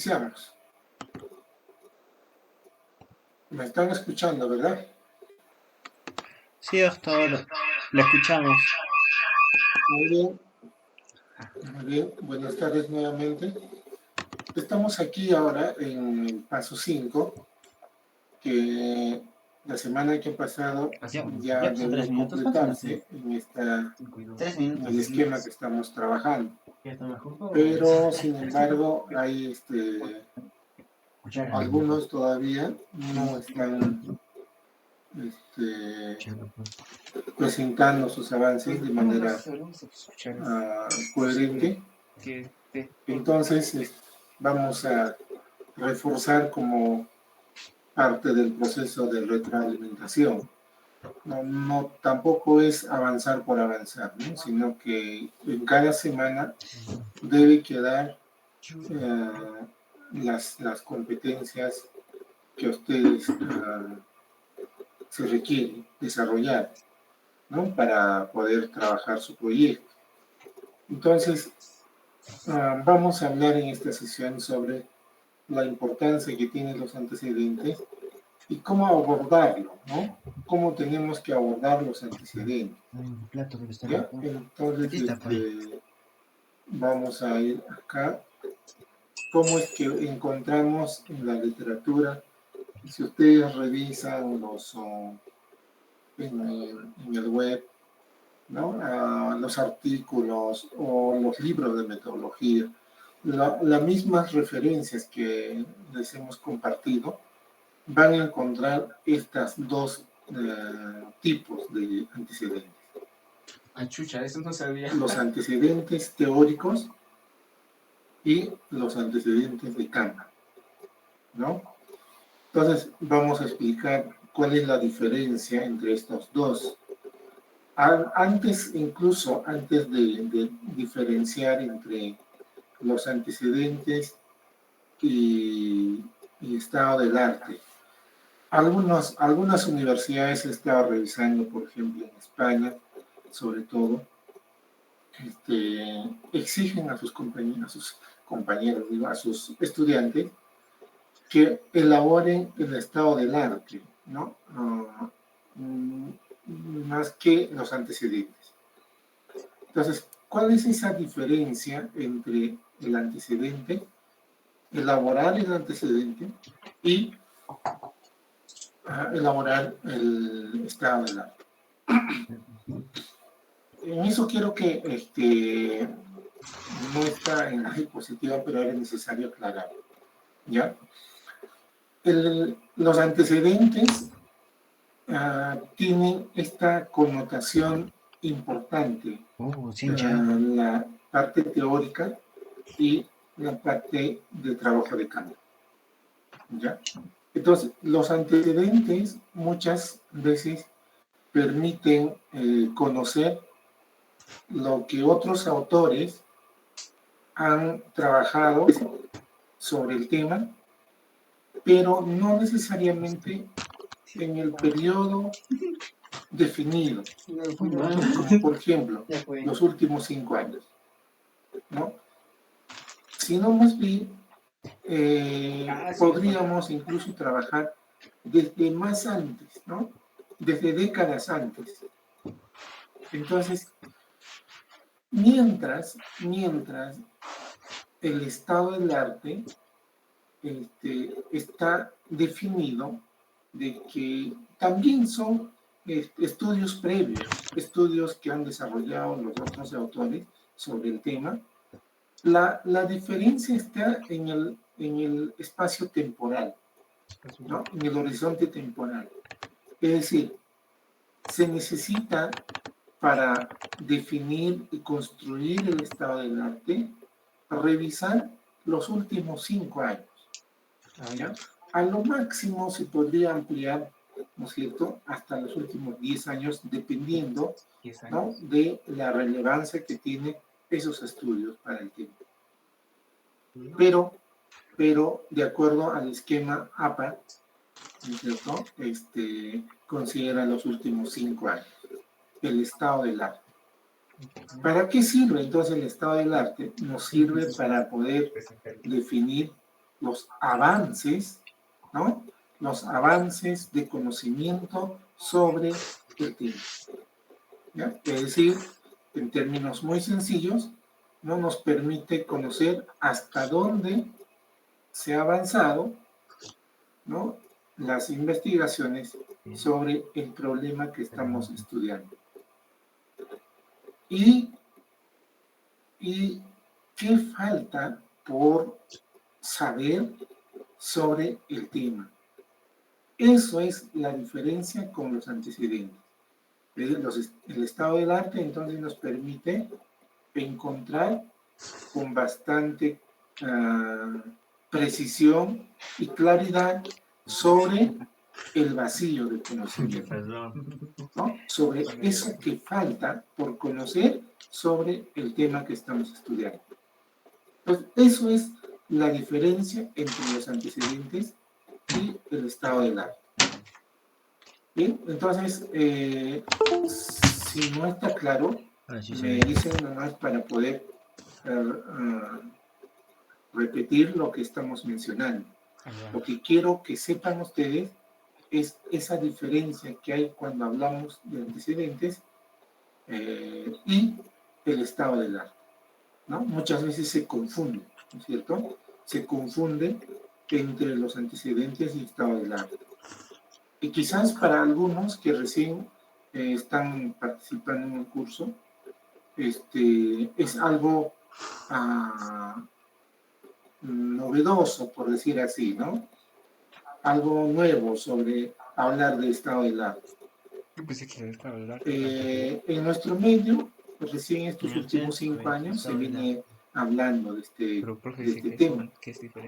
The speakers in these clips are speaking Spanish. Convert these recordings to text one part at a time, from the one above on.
iniciamos. Me están escuchando, ¿verdad? Sí, doctor, lo escuchamos. Muy bien. Muy bien. Buenas tardes nuevamente. Estamos aquí ahora en el paso 5, que la semana que ha pasado ya Ya son 3 debió minutos. ¿Cuántos minutos? completarse en 3 en minutos. el esquema que estamos trabajando. ¿Ya está mejor? Pero, sin embargo, hay algunos todavía no están presentando sus avances de manera coherente. Entonces, vamos a reforzar como parte del proceso de retroalimentación. Tampoco es avanzar por avanzar, ¿no? Sino que en cada semana debe quedar las competencias que ustedes se requieren desarrollar, ¿no? Para poder trabajar su proyecto. Entonces, vamos a hablar en esta sesión sobre la importancia que tienen los antecedentes y cómo abordarlo, ¿no? Cómo tenemos que abordar los antecedentes. ¿Ya? Entonces, vamos a ir acá. ¿Cómo es que encontramos en la literatura? Si ustedes revisan en el web, ¿no? Los artículos o los libros de metodología, las mismas referencias que les hemos compartido, van a encontrar estas dos tipos de antecedentes. Chucha, eso no sabía. Los antecedentes teóricos y los antecedentes de campo, ¿no? Entonces, vamos a explicar cuál es la diferencia entre estos dos. Incluso antes de diferenciar entre los antecedentes y estado del arte, algunas universidades he estado revisando, por ejemplo, en España, sobre todo, exigen a sus compañeros, digo, a sus estudiantes, que elaboren el estado del arte, ¿no? Más que los antecedentes. Entonces, ¿cuál es esa diferencia entre el antecedente, elaborar el antecedente y elaborar el estado del arte? En eso quiero que no está en la diapositiva, pero era necesario aclararlo, ¿ya? Los antecedentes tienen esta connotación importante, la parte teórica y la parte de trabajo de campo, ¿ya? Entonces, los antecedentes muchas veces permiten conocer lo que otros autores han trabajado sobre el tema, pero no necesariamente en el periodo definido, como por ejemplo los últimos 5 años, ¿no? Sino más bien podríamos incluso trabajar desde más antes, ¿no? Desde décadas antes. Entonces, mientras el estado del arte está definido de que también son estudios previos, estudios que han desarrollado los otros autores sobre el tema. La diferencia está en el espacio temporal, ¿no? En el horizonte temporal. Es decir, se necesita para definir y construir el estado del arte, revisar los últimos 5 años. ¿Ya? A lo máximo se podría ampliar, ¿no es cierto?, hasta los últimos 10 años, dependiendo, ¿no?, de la relevancia que tienen esos estudios para el tiempo. Pero de acuerdo al esquema APA, ¿no es cierto?, considera los últimos 5 años, el estado del arte. ¿Para qué sirve entonces el estado del arte? Nos sirve para poder definir los avances, ¿no? Los avances de conocimiento sobre el tema, ¿ya? Es decir, en términos muy sencillos, no nos permite conocer hasta dónde se ha avanzado, ¿no?, las investigaciones sobre el problema que estamos estudiando. ¿Y qué falta por saber sobre el tema? Eso es la diferencia con los antecedentes. El estado del arte entonces nos permite encontrar con bastante precisión y claridad sobre el vacío del conocimiento, ¿no? Sobre eso que falta por conocer sobre el tema que estamos estudiando. Pues eso es la diferencia entre los antecedentes y el estado del arte. Bien, entonces, si no está claro, me dicen nomás para poder repetir lo que estamos mencionando. Lo que quiero que sepan ustedes es esa diferencia que hay cuando hablamos de antecedentes y el estado del arte, ¿no? Muchas veces se confunde, ¿no es cierto? Se confunde entre los antecedentes y el estado del arte. Y quizás para algunos que recién están participando en el curso, es algo novedoso, por decir así, ¿no? Algo nuevo sobre hablar del estado del arte. En nuestro medio, pues recién estos últimos 5 años se viene hablando de este tema,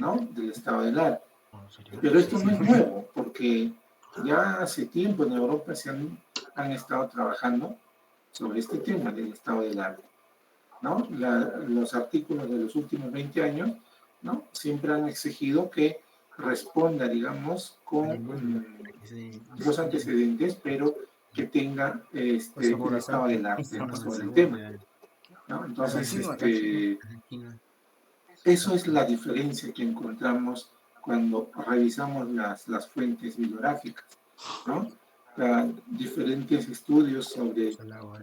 ¿no? Del estado del arte. Pero esto no es nuevo, porque ya hace tiempo en Europa se han estado trabajando sobre este tema del estado del arte, ¿no? Los artículos de los últimos 20 años, ¿no?, siempre han exigido que responda, digamos, con los antecedentes, pero que tenga el estado del arte sobre el tema, ¿no? Entonces, eso es la diferencia que encontramos cuando revisamos las fuentes bibliográficas, ¿no? Diferentes estudios sobre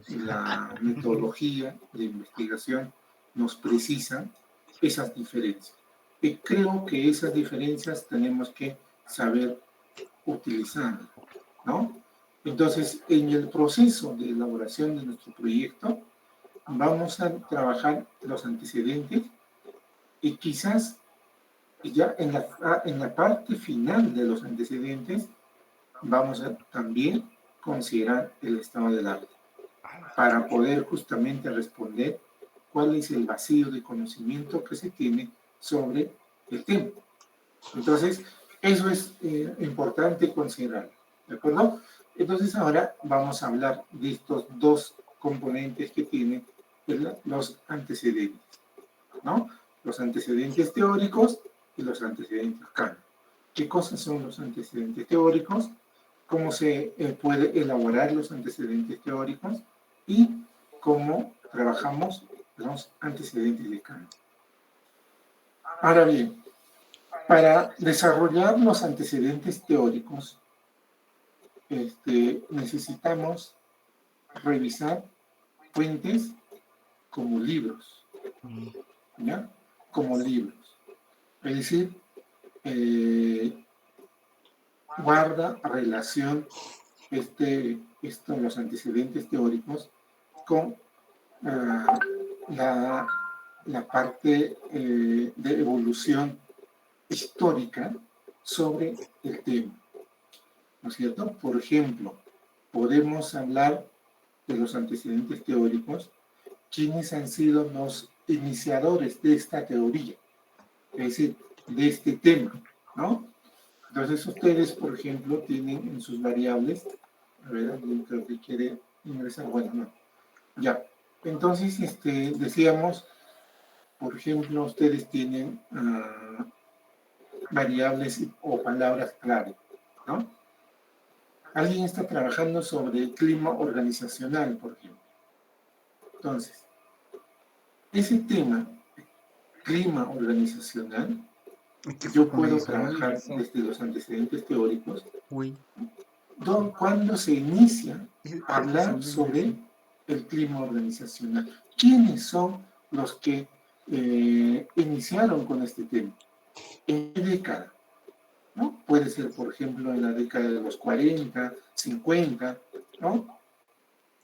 la metodología de investigación nos precisan esas diferencias. Y creo que esas diferencias tenemos que saber utilizar, ¿no? Entonces, en el proceso de elaboración de nuestro proyecto, vamos a trabajar los antecedentes y quizás ya en la parte final de los antecedentes vamos a también considerar el estado del arte para poder justamente responder cuál es el vacío de conocimiento que se tiene sobre el tema. Entonces, eso es importante considerar, ¿de acuerdo? Entonces, ahora vamos a hablar de estos dos componentes que tienen los antecedentes, ¿no? Los antecedentes teóricos y los antecedentes cánonicos. ¿Qué cosas son los antecedentes teóricos? ¿Cómo se puede elaborar los antecedentes teóricos? Y cómo trabajamos los antecedentes de cánono. Ahora bien, para desarrollar los antecedentes teóricos, necesitamos revisar fuentes como libros, ¿ya? Como libros. Es decir, guarda relación los antecedentes teóricos con la parte de evolución histórica sobre el tema, ¿no es cierto? Por ejemplo, podemos hablar de los antecedentes teóricos, quiénes han sido los iniciadores de esta teoría, es decir, de este tema, ¿no? Entonces ustedes, por ejemplo, tienen en sus variables, a ver, alguien creo que quiere ingresar, bueno, no, ya. Entonces, decíamos, por ejemplo, ustedes tienen variables o palabras clave, ¿no? Alguien está trabajando sobre el clima organizacional, por ejemplo. Entonces, ese tema, clima organizacional, yo puedo trabajar desde los antecedentes teóricos cuando se inicia a hablar sobre el clima organizacional. ¿Quiénes son los que iniciaron con este tema? ¿En qué década? ¿No? Puede ser, por ejemplo, en la década de los 40, 50, ¿no?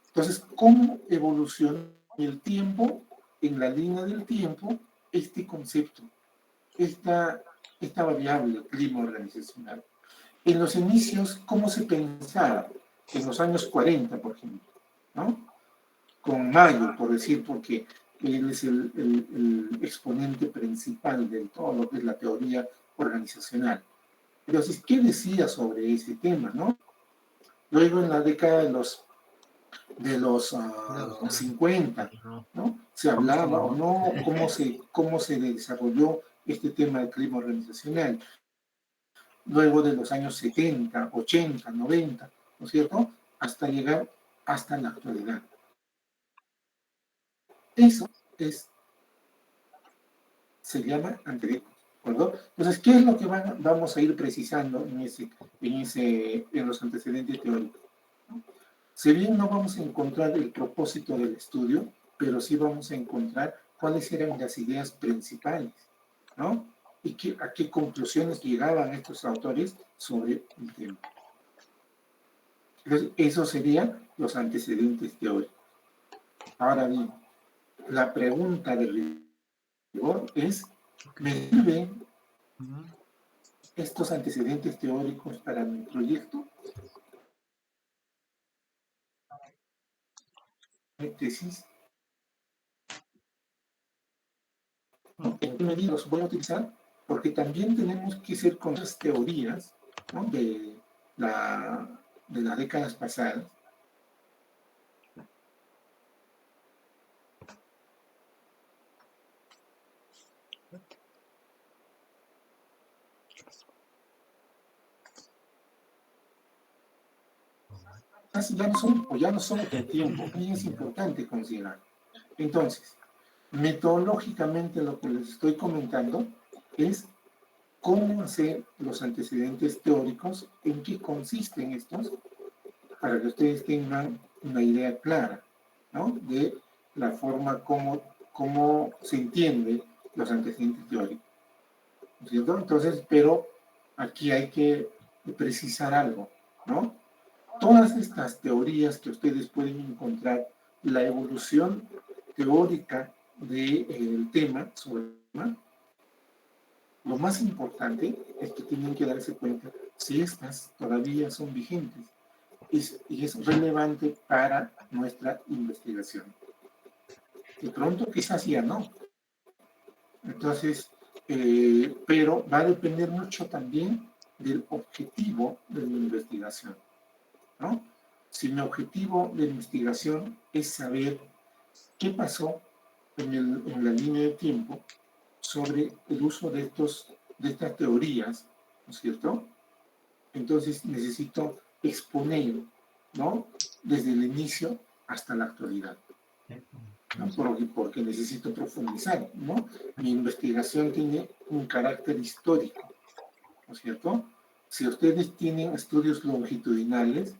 Entonces, ¿cómo evoluciona en el tiempo, en la línea del tiempo, este concepto, esta variable, clima organizacional? En los inicios, ¿cómo se pensaba? En los años 40, por ejemplo, ¿no? Con Mayo, por decir, porque él es el exponente principal de todo lo que es la teoría organizacional. Entonces, ¿qué decía sobre ese tema, no? Luego, en la década de los 50, ¿no? Se hablaba o no cómo se desarrolló este tema del clima organizacional. Luego de los años 70, 80, 90, ¿no es cierto? Hasta llegar hasta la actualidad. Eso se llama antecedentes, ¿de acuerdo? Entonces, ¿qué es lo que vamos a ir precisando en los antecedentes teóricos? Si bien no vamos a encontrar el propósito del estudio, pero sí vamos a encontrar cuáles eran las ideas principales, ¿no? Y a qué conclusiones llegaban estos autores sobre el tema. Entonces, esos serían los antecedentes teóricos. Ahora bien, la pregunta de rigor es, ¿me sirven estos antecedentes teóricos para mi proyecto? ¿Mi tesis? ¿En qué medida los voy a utilizar? Porque también tenemos que ser con las teorías, ¿no? de las décadas pasadas. Ya no son el tiempo, y es importante considerar. Entonces, metodológicamente lo que les estoy comentando es cómo hacer los antecedentes teóricos, en qué consisten estos, para que ustedes tengan una idea clara, ¿no? De la forma como se entiende los antecedentes teóricos, ¿no es cierto? Entonces, pero aquí hay que precisar algo, ¿no? Todas estas teorías que ustedes pueden encontrar, la evolución teórica del tema sobre el tema, lo más importante es que tienen que darse cuenta si estas todavía son vigentes y es relevante para nuestra investigación. De pronto quizás ya no. Entonces, pero va a depender mucho también del objetivo de la investigación, ¿no? Si mi objetivo de investigación es saber qué pasó en la línea de tiempo sobre el uso de estas teorías, ¿no es cierto? Entonces necesito exponer, ¿no? Desde el inicio hasta la actualidad, ¿no? Porque necesito profundizar, ¿no? Mi investigación tiene un carácter histórico, ¿no es cierto? Si ustedes tienen estudios longitudinales,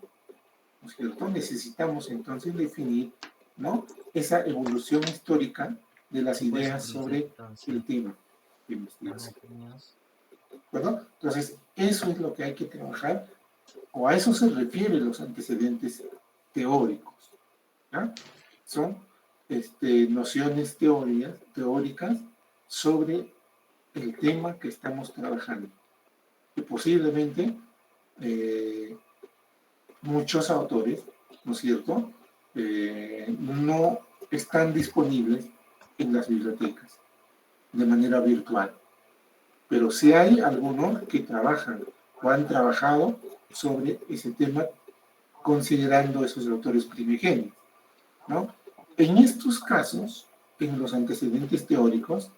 ¿no es cierto? Necesitamos entonces definir, ¿no? Esa evolución histórica de las ideas sobre el tema de investigación. ¿De acuerdo? Entonces, eso es lo que hay que trabajar, o a eso se refieren los antecedentes teóricos, ¿ya? Son nociones teóricas sobre el tema que estamos trabajando, que posiblemente muchos autores, ¿no es cierto?, no están disponibles en las bibliotecas de manera virtual. Pero sí hay algunos que trabajan o han trabajado sobre ese tema considerando esos autores primigenios, ¿no? En estos casos, en los antecedentes teóricos,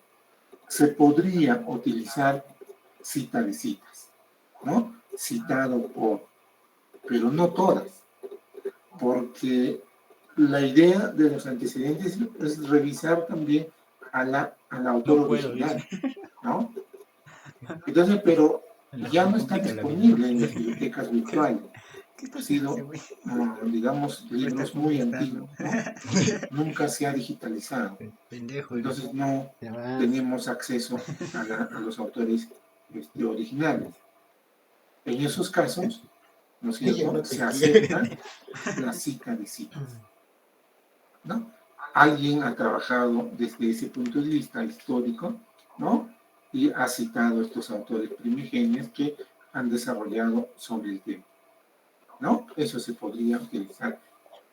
se podría utilizar cita de citas, ¿no? Citado por, pero no todas, porque la idea de los antecedentes es revisar también al autor original, ¿no? Entonces, pero ya no está disponible en las bibliotecas virtuales. Ha sido, digamos, libros muy antiguos, ¿no? Nunca se ha digitalizado. Entonces no tenemos acceso a los autores originales. En esos casos, ¿no es cierto?, se acepta la cita de citas, ¿no? Alguien ha trabajado desde ese punto de vista histórico, ¿no? Y ha citado estos autores primigenios que han desarrollado sobre el tema, ¿no? Eso se podría utilizar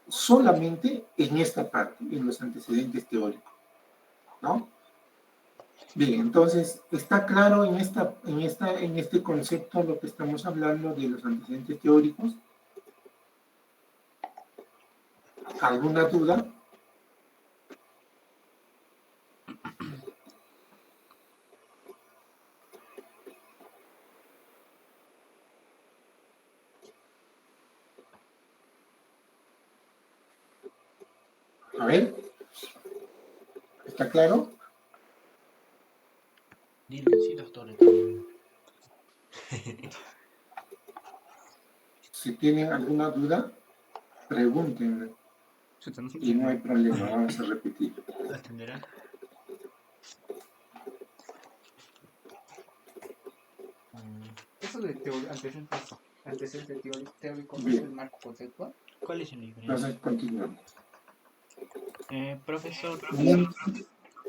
solamente en esta parte, en los antecedentes teóricos, ¿no? Bien, entonces, ¿está claro en este concepto lo que estamos hablando de los antecedentes teóricos? ¿Alguna duda? A ver, ¿está claro? Dile, sí, doctor. Está bien. Si tienen alguna duda, pregúntenme. Y no hay problema, vamos a repetir. ¿Atenderá? Eso de antecedente teórico, ¿no es Bien, el marco conceptual? ¿Cuál es el libro? entonces continuamos. Profesor,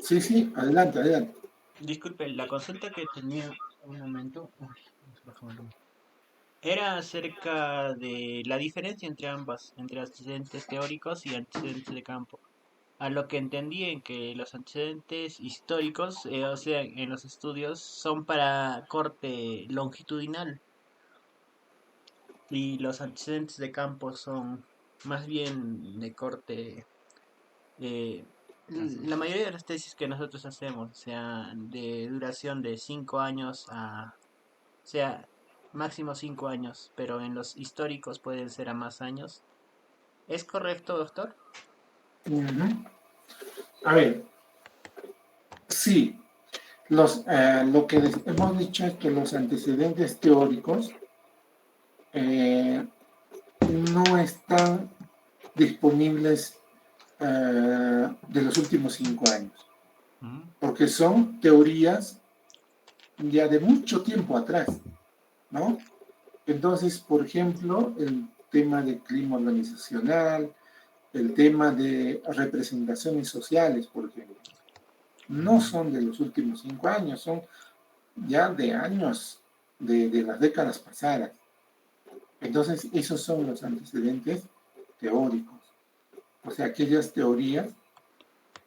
Sí, sí, adelante, adelante. disculpe, la consulta que tenía un momento era acerca de la diferencia entre ambas, entre antecedentes teóricos y antecedentes de campo. A lo que entendí en que los antecedentes históricos, o sea, en los estudios, son para corte longitudinal y los antecedentes de campo son más bien de corte. eh, la mayoría de las tesis que nosotros hacemos, o sea, de duración de 5 años o sea, máximo 5 años, pero en los históricos pueden ser a más años. ¿Es correcto, doctor? A ver, sí, lo que hemos dicho es que los antecedentes teóricos no están disponibles de los últimos 5 años, porque son teorías ya de mucho tiempo atrás, ¿no? Entonces, por ejemplo, el tema del clima organizacional, el tema de representaciones sociales, por ejemplo, no son de los últimos 5 años, son ya de años, de las décadas pasadas. Entonces, esos son los antecedentes teóricos, o sea, aquellas teorías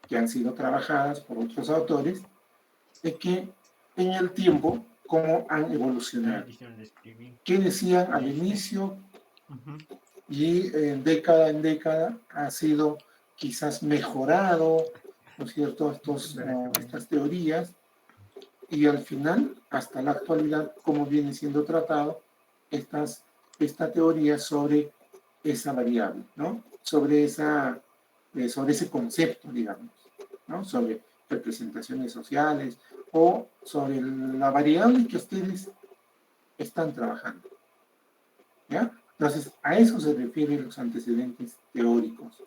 que han sido trabajadas por otros autores y que en el tiempo, cómo han evolucionado. ¿Qué decían al inicio? Y década en década ha sido quizás mejorado, ¿no es cierto?, estas teorías, y al final, hasta la actualidad, como viene siendo tratado esta teoría sobre esa variable, ¿no? Sobre ese concepto, digamos, ¿no? Sobre representaciones sociales o sobre la variable que ustedes están trabajando, ¿ya? Entonces, a eso se refieren los antecedentes teóricos.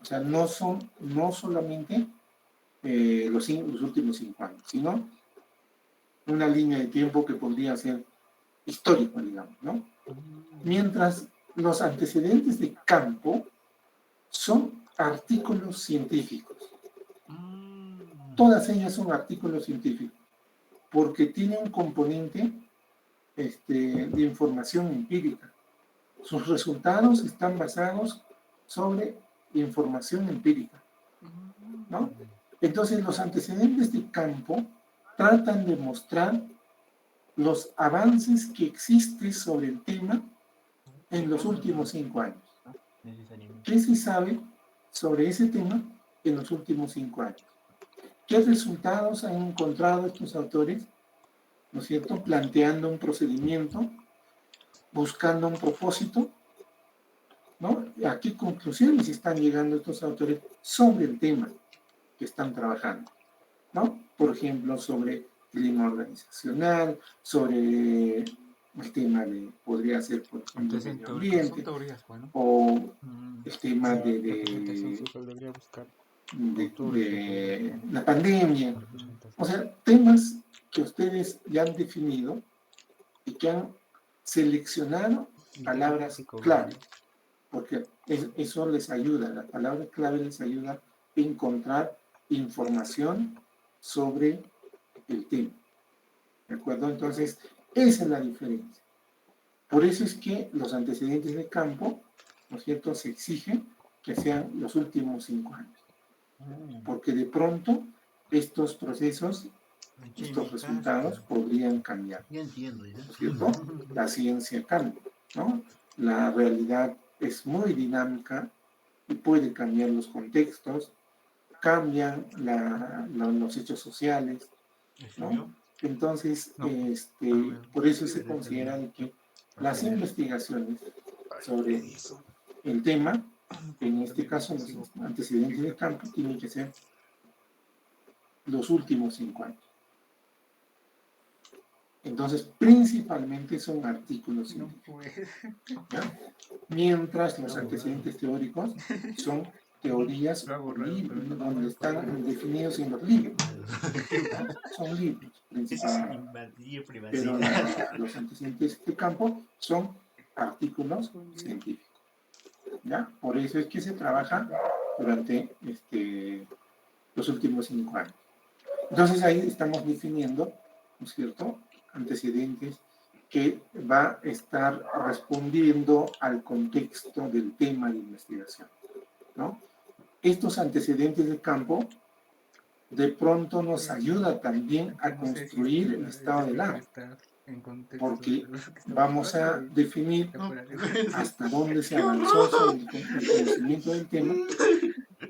O sea, no solamente los últimos 5 años, sino una línea de tiempo que podría ser histórico, digamos, ¿no? Mientras los antecedentes de campo son artículos científicos. Todas ellas son artículos científicos, porque tienen un componente de información empírica. Sus resultados están basados sobre información empírica, ¿no? Entonces, los antecedentes de campo tratan de mostrar los avances que existen sobre el tema en los últimos 5 años. ¿Qué se sabe sobre ese tema en los últimos 5 años? ¿Qué resultados han encontrado estos autores, ¿no es cierto?, planteando un procedimiento, buscando un propósito, ¿no? ¿A qué conclusiones están llegando estos autores sobre el tema que están trabajando, ¿no? Por ejemplo, sobre clima organizacional, sobre el tema de, podría ser, por ejemplo, Entonces, en medio teoría, son ambiente, teorías, bueno. o Mm, el tema la representación social debería buscar autores que de produzcan la pandemia. O representación. sea, temas que ustedes ya han definido y que han seleccionado Y tema palabras clásico, clave, ¿verdad? porque eso les ayuda, la palabra clave les ayuda a encontrar información sobre el tema. ¿De acuerdo? Entonces, esa es la diferencia. Por eso es que los antecedentes de campo, ¿no es cierto?, se exigen que sean los últimos 5 años. Porque de pronto estos procesos, estos resultados podrían cambiar, Ya entiendo, ya. ¿no es cierto? La ciencia cambia, ¿no? La realidad es muy dinámica y puede cambiar los contextos, cambian los hechos sociales, ¿no? Entonces, No. por eso se considera de que las investigaciones sobre el tema, en este caso los antecedentes de campo, tienen que ser los últimos 5 años. Entonces, principalmente son artículos No científicos. puede. ¿Ya? Mientras los antecedentes teóricos son teorías Lo hago raro, pero no donde puedo. están definidos en los libros. ¿Ya? Son libros, Eso es principalmente. invadir Pero privacidad. los antecedentes de campo son artículos científicos. ¿Ya? Por eso es que se trabaja durante los últimos 5 años. Entonces ahí estamos definiendo, ¿no es cierto?, antecedentes que va a estar respondiendo al contexto del tema de investigación, ¿no? Estos antecedentes de campo de pronto nos ayuda también a No sé si construir el estado del arte, estar en contexto porque de lo que está vamos a buscando y definir hasta dónde se avanzó sobre el conocimiento del tema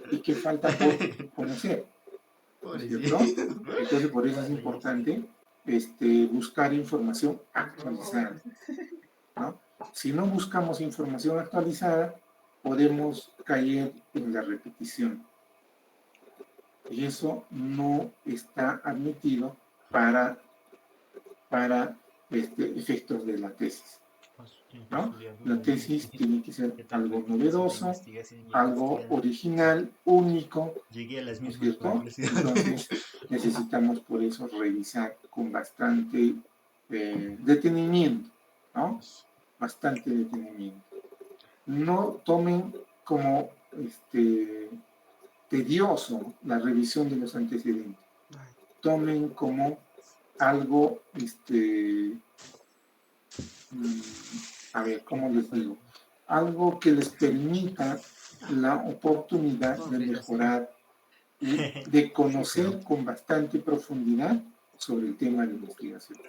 y qué falta por conocer, ¿no es cierto? Entonces, por eso es importante buscar información actualizada, ¿no? Si no buscamos información actualizada, podemos caer en la repetición. Y eso no está admitido para efectos de la tesis, ¿no? La tesis tiene que ser algo novedoso, algo original, único, Llegué a las ¿no es mismas cierto? conclusiones. Entonces necesitamos por eso revisar con bastante detenimiento, ¿no? Bastante detenimiento. No tomen como tedioso la revisión de los antecedentes. Tomen como algo, a ver, ¿cómo les digo? Algo que les permita la oportunidad de mejorar y de conocer con bastante profundidad sobre el tema de investigación.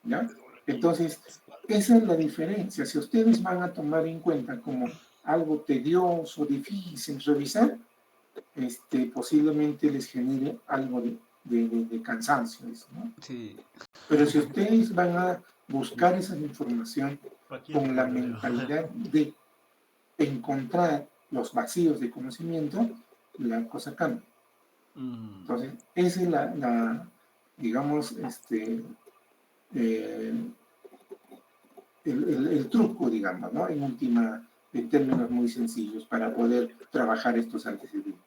¿Ya? Entonces, esa es la diferencia. Si ustedes van a tomar en cuenta como algo tedioso, difícil revisar, posiblemente les genere algo de cansancio, ¿no? Sí. Pero si ustedes van a buscar esa información con la mentalidad de encontrar los vacíos de conocimiento, la cosa cambia. Entonces, esa es digamos, el truco, digamos, ¿no? En términos muy sencillos, para poder trabajar estos antecedentes.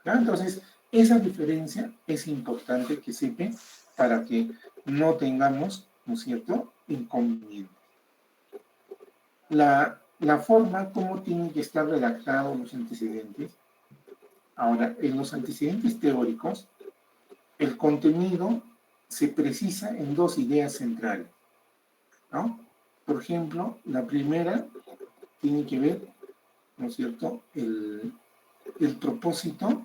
¿Ya? Entonces, esa diferencia es importante que sepan para que no tengamos, ¿no es cierto?, inconvenientes. La forma como tienen que estar redactados los antecedentes. Ahora, en los antecedentes teóricos, el contenido se precisa en 2 ideas centrales, ¿no? Por ejemplo, la primera tiene que ver, ¿no es cierto?, el propósito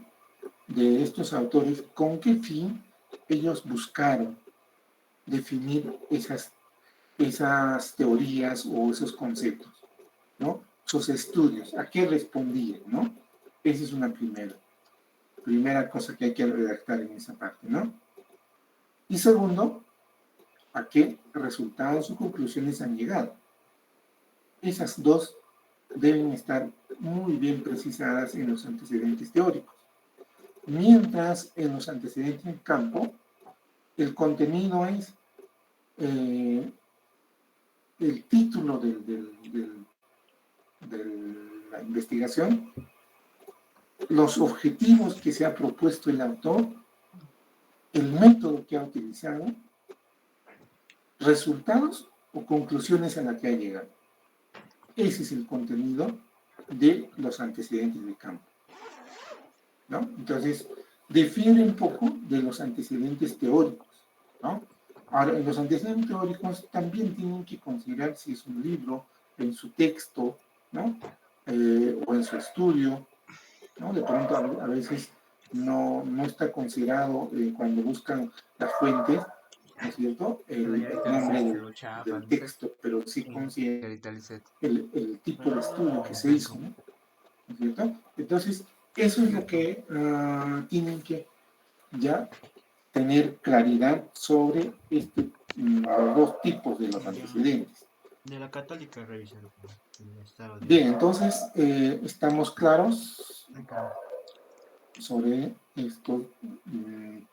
de estos autores, con qué fin ellos buscaron definir esas teorías o esos conceptos, ¿no? Sus estudios, ¿a qué respondían, no? Esa es una primera cosa que hay que redactar en esa parte, ¿no? Y segundo, ¿a qué resultados o conclusiones han llegado? Esas 2 deben estar muy bien precisadas en los antecedentes teóricos. Mientras en los antecedentes en campo, el contenido es el título de la investigación, los objetivos que se ha propuesto el autor, el método que ha utilizado, resultados o conclusiones a las que ha llegado. Ese es el contenido de los antecedentes de campo, ¿no? Entonces, difiere un poco de los antecedentes teóricos, ¿no? Ahora, en los antecedentes teóricos también tienen que considerar si es un libro, en su texto, ¿no? O en su estudio, ¿no? De pronto a veces no está considerado cuando buscan las fuentes, ¿no es cierto?, el nombre del texto, pero sí considera el tipo de estudio que se hizo, ¿no? ¿No es cierto? Entonces, eso es lo que tienen que ya tener claridad sobre los dos tipos de los antecedentes. De la Católica revisaron el estado de... Bien, entonces estamos claros sobre estos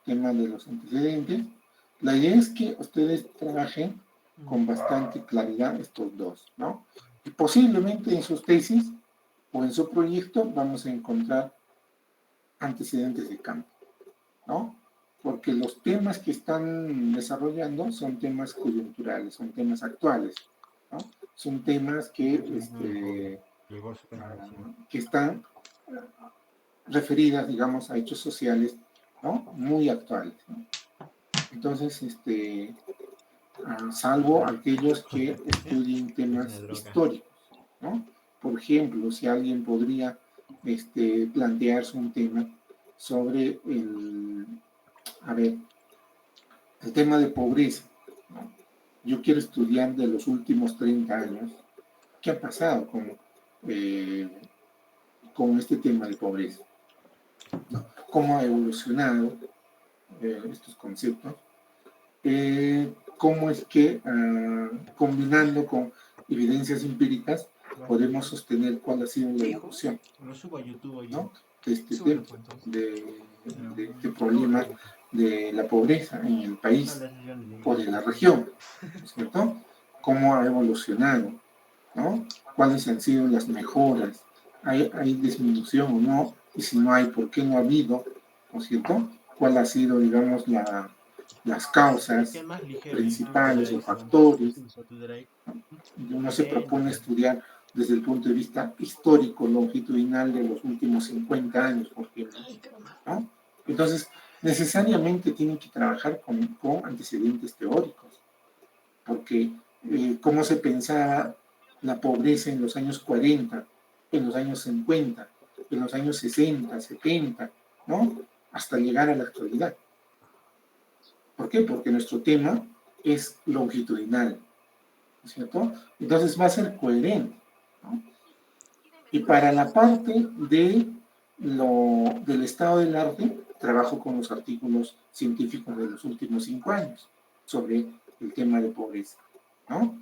temas de los antecedentes. La idea es que ustedes trabajen con bastante claridad estos dos, ¿no? Y posiblemente en sus tesis o en su proyecto vamos a encontrar antecedentes de campo, ¿no? Porque los temas que están desarrollando son temas coyunturales, son temas actuales, ¿no? Son temas que están referidas, digamos, a hechos sociales, ¿no?, muy actuales, ¿no? Entonces, salvo aquellos que estudien temas históricos, ¿no? Por ejemplo, si alguien podría plantearse un tema sobre el tema de pobreza, ¿no? Yo quiero estudiar de los últimos 30 años qué ha pasado con este tema de pobreza, ¿no? Cómo ha evolucionado estos conceptos, cómo es que combinando con evidencias empíricas podemos sostener cuál ha sido la evolución, ¿no?, de este tema, de este problema de la pobreza en el país o de la región, ¿no es cierto? Cómo ha evolucionado, ¿no? Cuáles han sido las mejoras, hay disminución o no, y si no hay, ¿por qué no ha habido? ¿No es cierto? ¿Cuál ha sido, digamos, las causas principales o factores? Uno se propone estudiar desde el punto de vista histórico, longitudinal de los últimos 50 años, por ejemplo, ¿no? Entonces, necesariamente tienen que trabajar con antecedentes teóricos, porque cómo se pensaba la pobreza en los años 40, en los años 50, en los años 60, 70, ¿no?, hasta llegar a la actualidad. ¿Por qué? Porque nuestro tema es longitudinal, ¿no es cierto? Entonces va a ser coherente, ¿no? Y para la parte del estado del arte, trabajo con los artículos científicos de los últimos 5 años sobre el tema de pobreza, ¿no?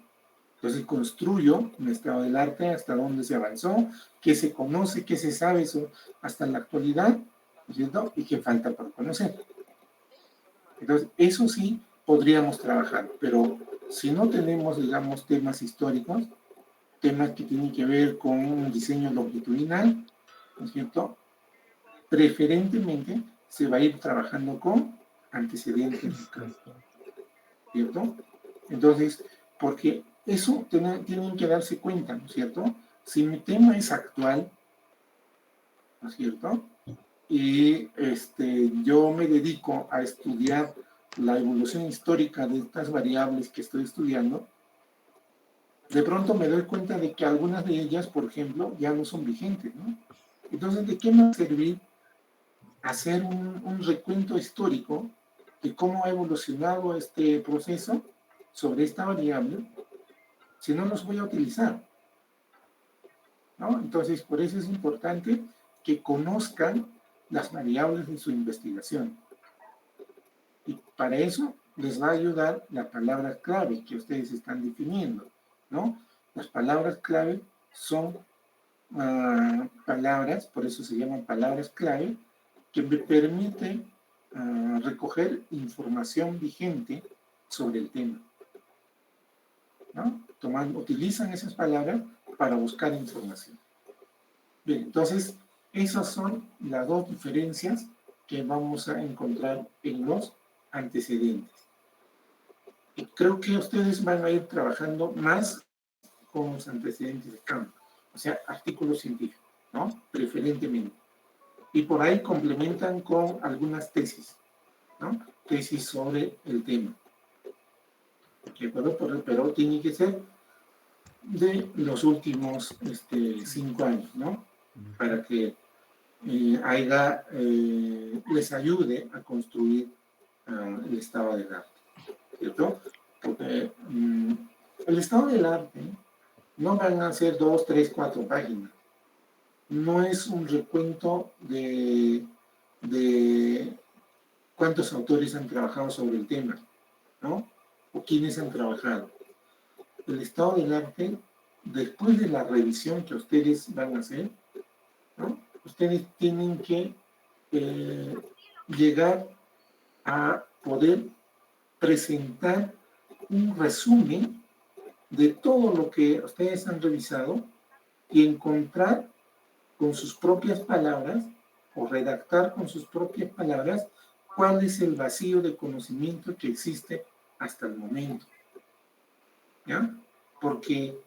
Entonces construyo un estado del arte, hasta dónde se avanzó, qué se conoce, qué se sabe hasta la actualidad, ¿no es cierto?, y qué falta por conocer. Entonces, eso sí podríamos trabajar, pero si no tenemos, digamos, temas históricos, temas que tienen que ver con un diseño longitudinal, ¿no es cierto?, preferentemente se va a ir trabajando con antecedentes, ¿cierto? Entonces, porque eso tienen que darse cuenta, ¿no es cierto? Si mi tema es actual, ¿no es cierto?, y yo me dedico a estudiar la evolución histórica de estas variables que estoy estudiando, de pronto me doy cuenta de que algunas de ellas, por ejemplo, ya no son vigentes, ¿no? Entonces, ¿de qué me va a servir hacer un recuento histórico de cómo ha evolucionado este proceso sobre esta variable si no los voy a utilizar, ¿no? Entonces, por eso es importante que conozcan las variables de su investigación. Y para eso les va a ayudar la palabra clave que ustedes están definiendo, ¿no? Las palabras clave son palabras, por eso se llaman palabras clave, que me permiten recoger información vigente sobre el tema, ¿no? Utilizan esas palabras para buscar información. Bien, entonces, esas son las dos diferencias que vamos a encontrar en los antecedentes. Y creo que ustedes van a ir trabajando más con los antecedentes de campo, o sea, artículos científicos, ¿no? Preferentemente. Y por ahí complementan con algunas tesis, ¿no? Tesis sobre el tema. ¿De acuerdo? Pero tiene que ser de los últimos 5 años, ¿no? Para que les ayude a construir el estado del arte, ¿cierto? Porque el estado del arte no van a ser 2, 3, 4 páginas. No es un recuento de cuántos autores han trabajado sobre el tema, ¿no? O quiénes han trabajado. El estado del arte, después de la revisión que ustedes van a hacer, ¿no? Ustedes tienen que llegar a poder presentar un resumen de todo lo que ustedes han revisado y encontrar con sus propias palabras o redactar con sus propias palabras cuál es el vacío de conocimiento que existe hasta el momento. ¿Ya? Porque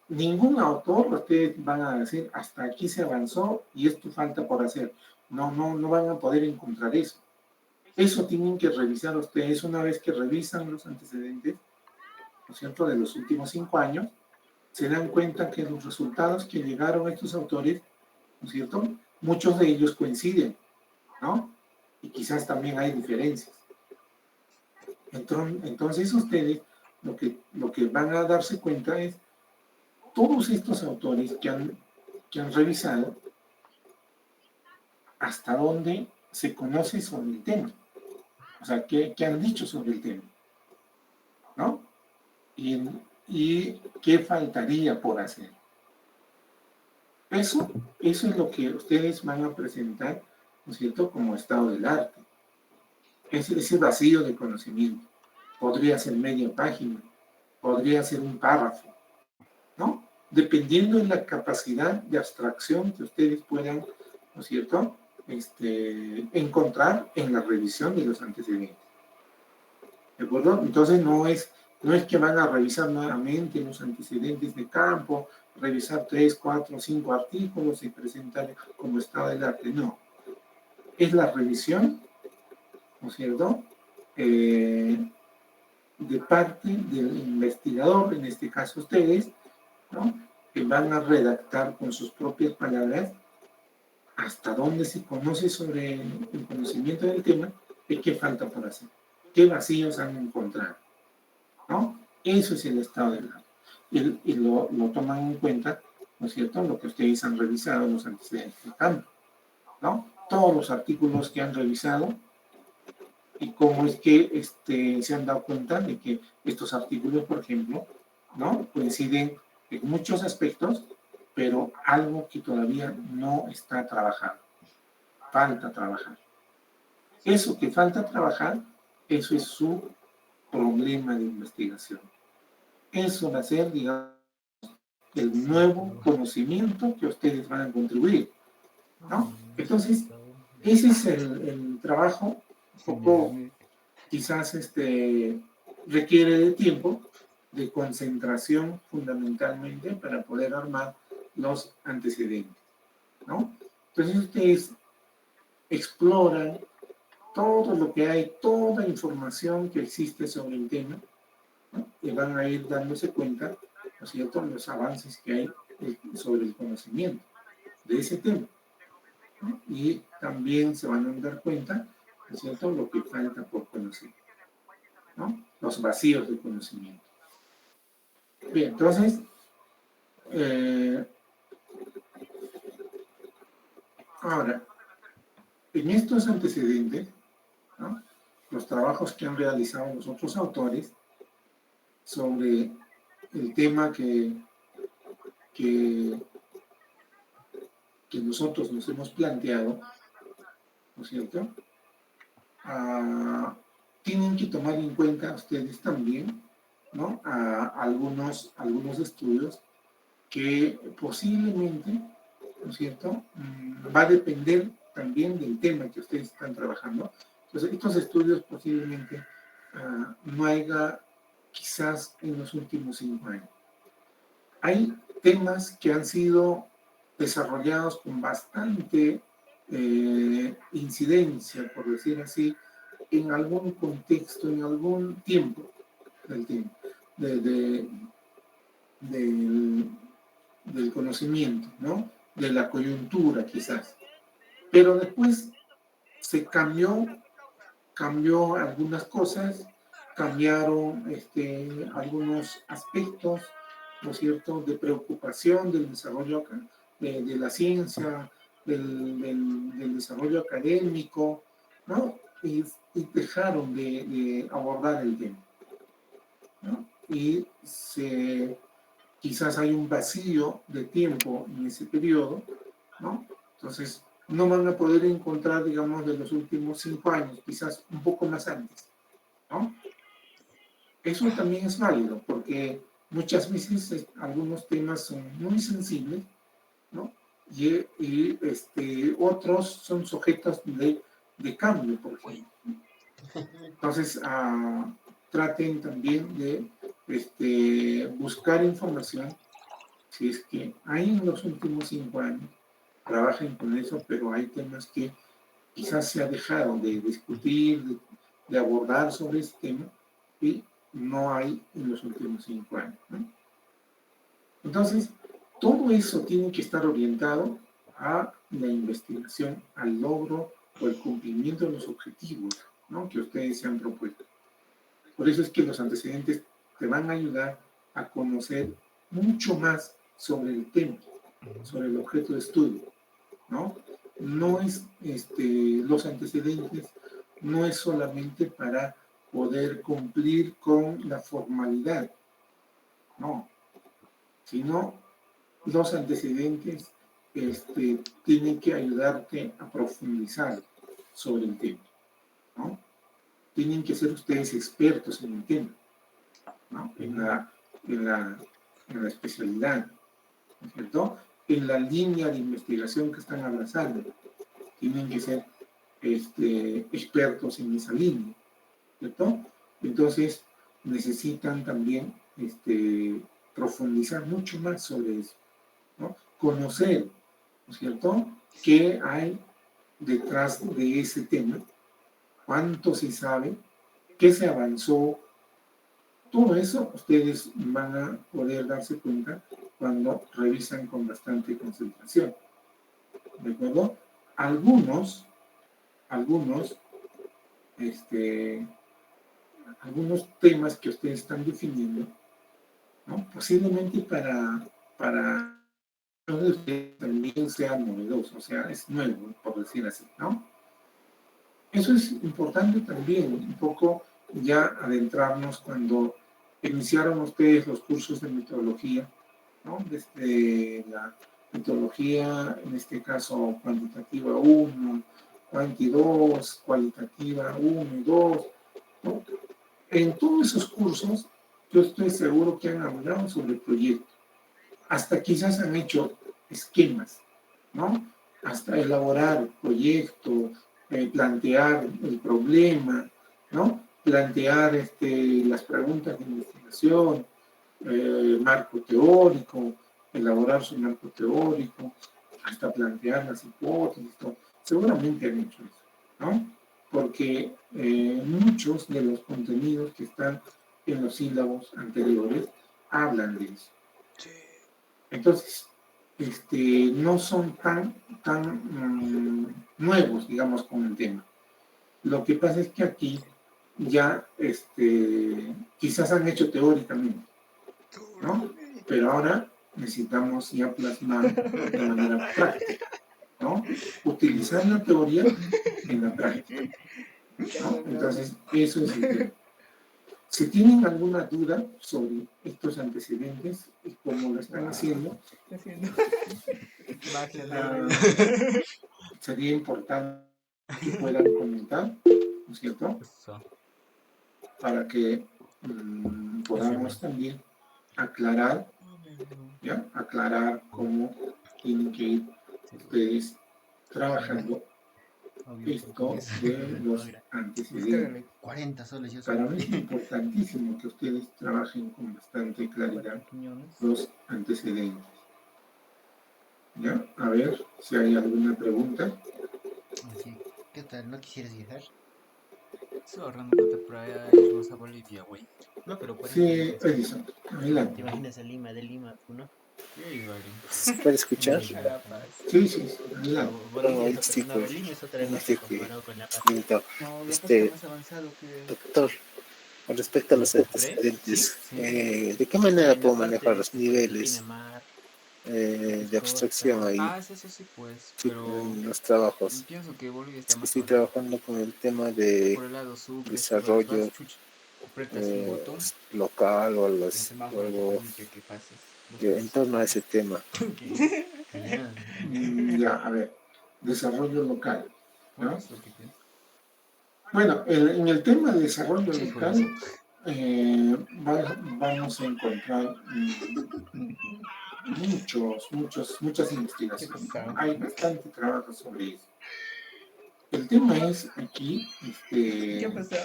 ningún autor, ustedes van a decir, hasta aquí se avanzó y esto falta por hacer. No van a poder encontrar eso. Eso tienen que revisar ustedes una vez que revisan los antecedentes, ¿no es cierto?, de los últimos 5 años, se dan cuenta que los resultados que llegaron a estos autores, ¿no es cierto?, muchos de ellos coinciden, ¿no? Y quizás también hay diferencias. Entonces ustedes lo que van a darse cuenta es todos estos autores que han revisado hasta dónde se conoce sobre el tema. O sea, qué han dicho sobre el tema, ¿no? Y qué faltaría por hacer. Eso es lo que ustedes van a presentar, ¿no es cierto?, como estado del arte. Ese vacío de conocimiento. Podría ser media página, podría ser un párrafo, ¿no? Dependiendo de la capacidad de abstracción que ustedes puedan, ¿no es cierto?, encontrar en la revisión de los antecedentes. ¿De acuerdo? Entonces no es que van a revisar nuevamente los antecedentes de campo, revisar 3, 4, 5 artículos y presentar como estado del arte. No. Es la revisión, ¿no es cierto?, de parte del investigador, en este caso ustedes, ¿no?, que van a redactar con sus propias palabras hasta dónde se conoce sobre el conocimiento del tema y qué falta por hacer, qué vacíos han encontrado, ¿no? Eso es el estado del arte. Y lo toman en cuenta, ¿no es cierto?, lo que ustedes han revisado, los antecedentes de campo, ¿no? Todos los artículos que han revisado y cómo es que se han dado cuenta de que estos artículos, por ejemplo, ¿no?, coinciden en muchos aspectos, pero algo que todavía no está trabajado. Falta trabajar. Eso que falta trabajar, eso es su problema de investigación. Eso va a ser, digamos, el nuevo conocimiento que ustedes van a contribuir, ¿no? Entonces, ese es el trabajo, un poco, quizás requiere de tiempo, de concentración fundamentalmente para poder armar los antecedentes, ¿no? Entonces ustedes exploran todo lo que hay, toda información que existe sobre el tema, ¿no?, y van a ir dándose cuenta, ¿no es cierto?, los avances que hay sobre el conocimiento de ese tema, ¿no? Y también se van a dar cuenta, ¿no es cierto?, lo que falta por conocer, ¿no?, los vacíos de conocimiento. Bien, entonces, ahora, en estos antecedentes, ¿no?, los trabajos que han realizado los otros autores sobre el tema que nosotros nos hemos planteado, ¿no es cierto?, tienen que tomar en cuenta ustedes también, ¿no? Algunos estudios que posiblemente, ¿no es cierto?, va a depender también del tema que ustedes están trabajando. Entonces, estos estudios posiblemente no haya quizás en los últimos 5 años. Hay temas que han sido desarrollados con bastante incidencia, por decir así, en algún contexto, en algún tiempo del tiempo, del conocimiento, ¿no? De la coyuntura quizás. Pero después se cambió algunas cosas, cambiaron algunos aspectos, ¿no es cierto?, de preocupación del desarrollo de la ciencia, del desarrollo académico, ¿no? Y dejaron de abordar el tema, ¿no? Y quizás hay un vacío de tiempo en ese periodo, ¿no? Entonces, no van a poder encontrar, digamos, de los últimos 5 años, quizás un poco más antes, ¿no? Eso también es válido, porque muchas veces algunos temas son muy sensibles, ¿no? Y otros son sujetos de cambio, por ejemplo. Entonces, traten también de buscar información, si es que hay en los últimos 5 años, trabajen con eso, pero hay temas que quizás se ha dejado de discutir, de abordar sobre ese tema, y no hay en los últimos 5 años, ¿no? Entonces, todo eso tiene que estar orientado a la investigación, al logro o el cumplimiento de los objetivos, ¿no?, que ustedes se han propuesto. Por eso es que los antecedentes te van a ayudar a conocer mucho más sobre el tema, sobre el objeto de estudio, ¿no? No es, los antecedentes no es solamente para poder cumplir con la formalidad, no, sino los antecedentes tienen que ayudarte a profundizar sobre el tema, ¿no? Tienen que ser ustedes expertos en el tema, ¿no? En la especialidad, ¿no es cierto?, en la línea de investigación que están abrazando. Tienen que ser expertos en esa línea, ¿cierto? Entonces, necesitan también profundizar mucho más sobre eso, ¿no? Conocer, ¿no es cierto?, qué hay detrás de ese tema, cuánto se sabe, qué se avanzó. Todo eso ustedes van a poder darse cuenta cuando revisan con bastante concentración, ¿de acuerdo? Algunos temas que ustedes están definiendo, ¿no?, posiblemente para ustedes también sea novedoso, o sea, es nuevo, por decir así, ¿no? Eso es importante también, un poco ya adentrarnos cuando iniciaron ustedes los cursos de metodología, ¿no? Desde la metodología, en este caso, cuantitativa 1, cuanti 2, cualitativa 1 y 2, ¿no? En todos esos cursos, yo estoy seguro que han hablado sobre proyectos. Hasta quizás han hecho esquemas, ¿no? Hasta elaborar proyectos, plantear el problema, ¿no? Plantear las preguntas de investigación, marco teórico, elaborar su marco teórico, hasta plantear las hipótesis, todo. Seguramente han hecho eso, ¿no? Porque muchos de los contenidos que están en los sílabos anteriores hablan de eso. Entonces, no son tan nuevos, digamos, con el tema. Lo que pasa es que aquí ya quizás han hecho teóricamente, ¿no? Pero ahora necesitamos ya plasmar de manera práctica, ¿no? Utilizar la teoría en la práctica, ¿no? Entonces, eso es el tema. Si tienen alguna duda sobre estos antecedentes y cómo lo están haciendo, sería importante que puedan comentar ¿no es cierto? Eso. Para que podamos también aclarar, ¿ya? Aclarar cómo tienen que ir ustedes trabajando esto de los antecedentes. 40 soles yo Para mí es importantísimo que ustedes trabajen con bastante claridad los antecedentes. ¿Ya? A ver si hay alguna pregunta. Así, ¿qué tal? ¿No quisieras viajar? Estoy ahorrando plata para irnos a Bolivia, güey. No, pero 40 Sí, soles. Edison, ¿Te adelante. imaginas a Lima, de Lima, uno? Yo igual. ¿Se puede escuchar? A La Paz. Sí, sí, sí, Pero adelante. Bolivia es No, otra, sí, no, pues, Lima es otra cosa dice que, comparado con La Paz. listo. No, La Paz está Este, más avanzado que doctor, con respecto a los ¿Sí? antecedentes, Sí. ¿de qué manera En la puedo parte manejar los este, por ejemplo, tiene niveles mar, de es abstracción costa. ahí Eso sí, pues, en los trabajos? pienso que Bolivia está Es que más estoy avanzado. trabajando con el tema de Por el lado sucre, si desarrollo chucha, apretas el botón, local o el algo, o semáforo te algo permite que pases. en torno a ese tema. Genial. Ya, a ver, desarrollo local, Por ¿no? eso, ¿qué piensas? Bueno, en el tema de desarrollo Sí, por eso. local, vamos a encontrar muchas Qué investigaciones. pesado. Hay bastante trabajo sobre eso. El tema es aquí, ¿Qué pasó?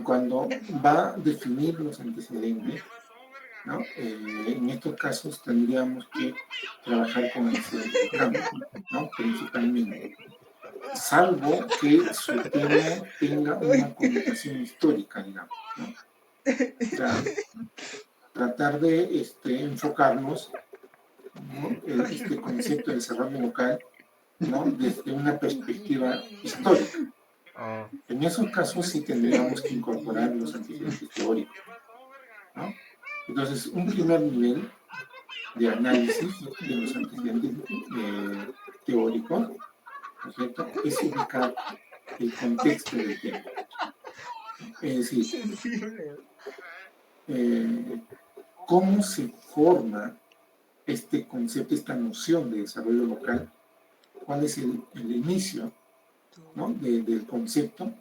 cuando va a definir los antecedentes, ¿no? En estos casos tendríamos que trabajar con antecedentes de campo, ¿no? Principalmente, salvo que su tema tenga una connotación histórica, digamos, ¿no? O sea, tratar de enfocarnos, ¿no? Este concepto de desarrollo local, ¿no? Desde una perspectiva histórica. Oh, En esos casos sí tendríamos que incorporar los antecedentes teóricos, ¿no? Entonces, un primer nivel de análisis de los antecedentes teóricos, ¿no es cierto?, es ubicar el contexto del tema. Es decir, sensible. cómo se forma este concepto, esta noción de desarrollo local, cuál es el inicio, ¿no?, del concepto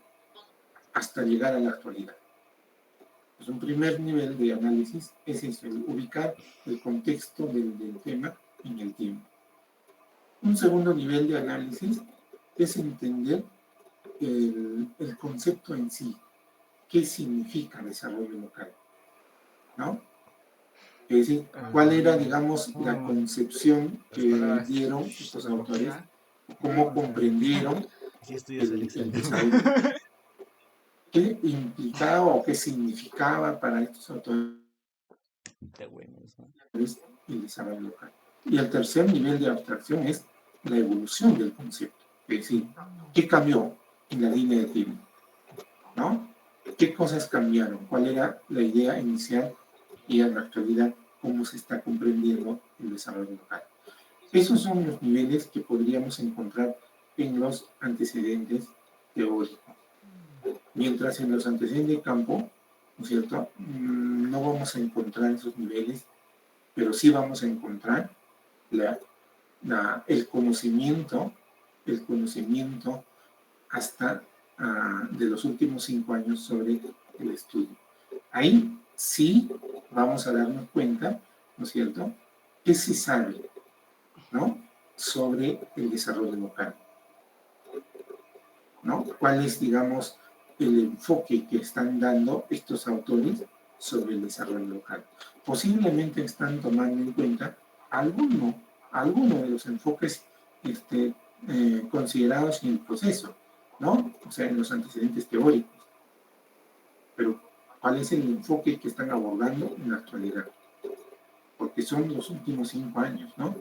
hasta llegar a la actualidad. Pues un primer nivel de análisis es eso, el ubicar el contexto del tema en el tiempo. Un segundo nivel de análisis es entender el concepto en sí, qué significa desarrollo local, ¿no? Es decir, cuál era, digamos, la concepción que dieron estos autores, cómo comprendieron Si estudias el el Excel. desarrollo, qué implicaba o qué significaba para estos autores Está bueno eso. el desarrollo local. Y el tercer nivel de abstracción es la evolución del concepto, es decir, qué cambió en la línea de tiempo, ¿no? ¿Qué cosas cambiaron? ¿Cuál era la idea inicial y en la actualidad cómo se está comprendiendo el desarrollo local? Esos son los niveles que podríamos encontrar en los antecedentes teóricos. Mientras en los antecedentes de campo, ¿no es cierto?, no vamos a encontrar esos niveles, pero sí vamos a encontrar el conocimiento hasta de los últimos 5 años sobre el estudio. Ahí sí vamos a darnos cuenta, ¿no es cierto?, qué se sabe, ¿no?, sobre el desarrollo local, ¿no? ¿Cuál es, digamos, el enfoque que están dando estos autores sobre el desarrollo local? Posiblemente están tomando en cuenta alguno de los enfoques considerados en el proceso, ¿no? O sea, en los antecedentes teóricos. Pero, ¿cuál es el enfoque que están abordando en la actualidad? Porque son los últimos 5 años, ¿no?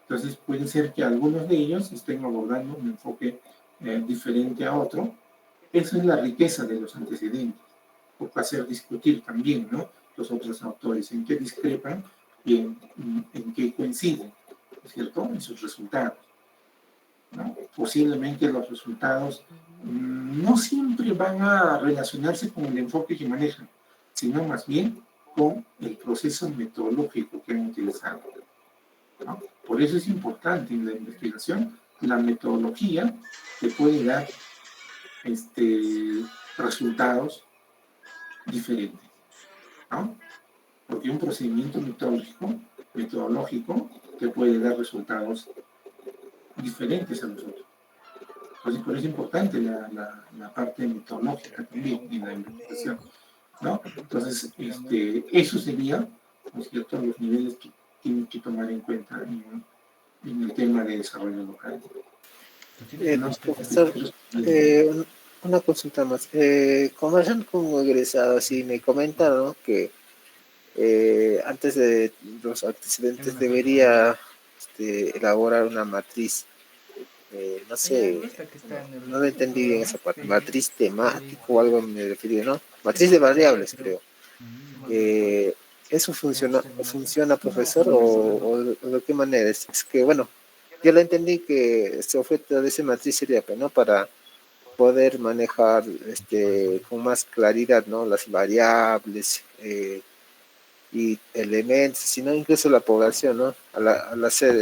Entonces, puede ser que algunos de ellos estén abordando un enfoque diferente a otro. Esa es la riqueza de los antecedentes, por hacer discutir también, ¿no?, los otros autores, en qué discrepan y en qué coinciden, ¿cierto?, en sus resultados, ¿no? Posiblemente los resultados no siempre van a relacionarse con el enfoque que manejan, sino más bien con el proceso metodológico que han utilizado, ¿no? Por eso es importante en la investigación la metodología que puede dar resultados diferentes, ¿no? Porque un procedimiento metodológico te puede dar resultados diferentes a los otros. Entonces, por eso es importante la parte metodológica también en la investigación, ¿no? Entonces, eso sería, ¿no es cierto?, los niveles que tienen que tomar en cuenta en el tema de desarrollo local. Profesor, una consulta más. Conversando con un egresado, así me comentaron, ¿no?, que antes de los antecedentes debería elaborar una matriz. No sé, no lo entendí bien esa parte. Matriz temática o algo me referí, ¿no? Matriz de variables, creo. ¿Eso funciona, profesor, o de qué manera? Es que, bueno, yo lo entendí que se oferta de esa matriz sería, ¿no?, para poder manejar con más claridad, ¿no?, las variables y elementos, sino incluso la población, ¿no?, al hacer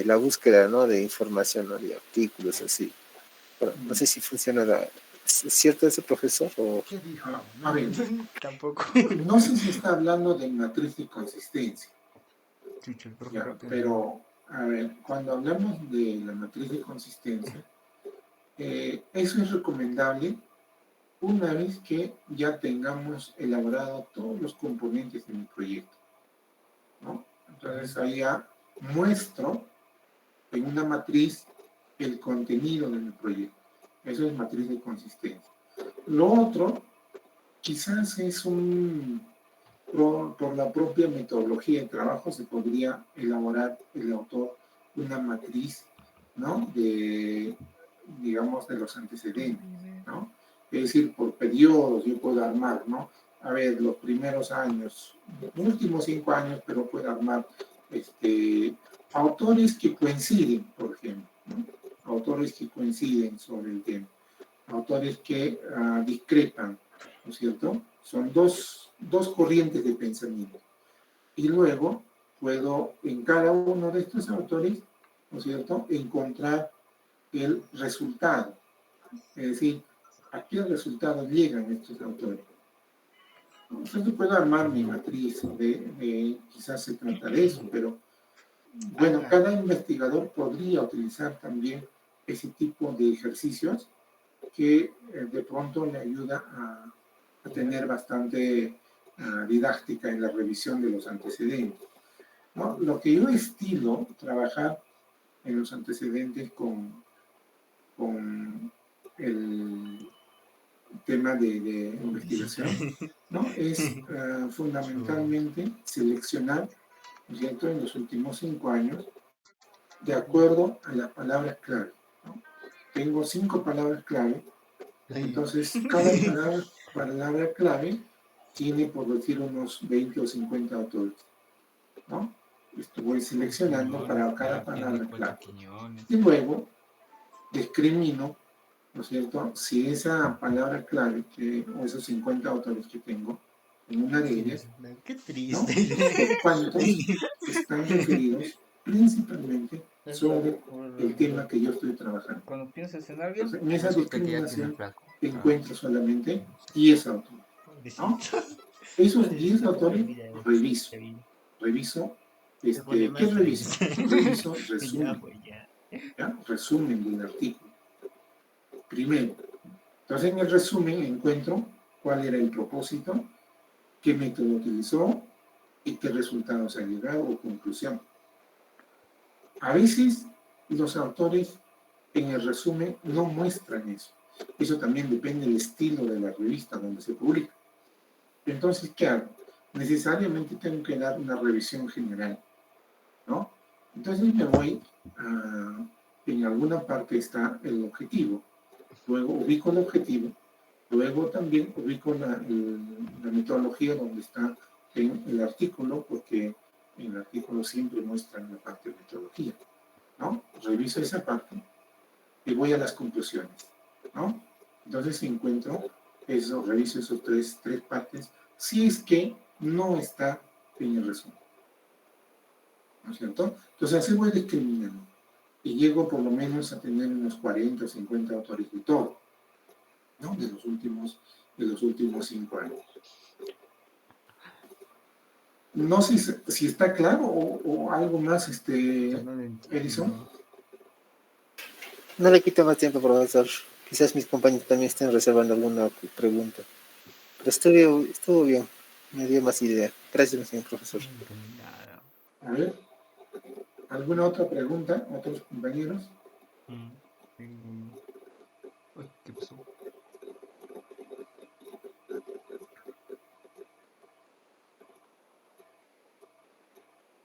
la búsqueda, ¿no?, de información, ¿no?, de artículos así. Bueno, no sé si funciona. ¿Es cierto eso, profesor? O... A ver, Tampoco. no sé si está hablando de matriz de consistencia, ya, pero, a ver, cuando hablamos de la matriz de consistencia, eso es recomendable una vez que ya tengamos elaborado todos los componentes de mi proyecto, ¿no? Entonces ahí ya muestro en una matriz el contenido de mi proyecto. Eso es matriz de consistencia. Lo otro, quizás es por la propia metodología de trabajo, se podría elaborar el autor una matriz, ¿no?, digamos, de los antecedentes, ¿no? Es decir, por periodos yo puedo armar, ¿no? A ver, los primeros años, los últimos 5 años, pero puedo armar autores que coinciden, por ejemplo, ¿no? Autores que coinciden sobre el tema, autores que discrepan, ¿no es cierto? Son dos corrientes de pensamiento. Y luego puedo en cada uno de estos autores, ¿no es cierto?, encontrar el resultado. Es decir, ¿a qué resultado llegan estos autores? Entonces puedo armar mi matriz, quizás se trata de eso, pero bueno, cada investigador podría utilizar también ese tipo de ejercicios que de pronto le ayuda a tener bastante didáctica en la revisión de los antecedentes, ¿no? Lo que yo estilo trabajar en los antecedentes con el tema de investigación, ¿no?, es fundamentalmente seleccionar, ¿no es cierto?, en los últimos 5 años, de acuerdo a las palabras clave, ¿no? Tengo 5 palabras clave, entonces cada palabra clave tiene, por decir, unos 20 o 50 autores, ¿no? Voy seleccionando para cada palabra clave. Y luego discrimino, ¿no es cierto?, si esa palabra clave, o esos 50 autores que tengo, en una de ellas, Qué ¿no?, triste. cuántos están referidos principalmente sobre el tema que yo estoy trabajando. Cuando piensas en alguien, Entonces, en esa resulta que ya tiene discriminación flaco. encuentro solamente 10 autores, ¿no? Esos 10 autores reviso, Se pone ¿qué más reviso? triste. Reviso Ya, resumen, pues ya. ¿ya? Resumen del artículo. Primero, entonces en el resumen encuentro cuál era el propósito, qué método utilizó y qué resultados ha llegado o conclusión. A veces los autores en el resumen no muestran eso. Eso también depende del estilo de la revista donde se publica. Entonces, ¿qué hago? Necesariamente tengo que dar una revisión general, ¿no? Entonces me voy en alguna parte está el objetivo, luego ubico el objetivo, luego también ubico la metodología donde está en el artículo, porque en el artículo siempre muestran la parte de metodología, ¿no? Reviso esa parte y voy a las conclusiones, ¿no? Entonces encuentro eso, reviso esos tres partes, si es que no está en el resumen, ¿no es cierto? Entonces así voy discriminando. y llego por lo menos a tener unos 40 o 50 autores de todo, ¿no? De los últimos 5 años. No sé si está claro o algo más, No lo entiendo. Edison. No le quito más tiempo, profesor. Quizás mis compañeros también estén reservando alguna pregunta. Pero estuvo bien. Me dio más idea. Gracias, señor profesor. No entendí nada. A ver, ¿alguna otra pregunta, otros compañeros? Uy, ¿qué pasó?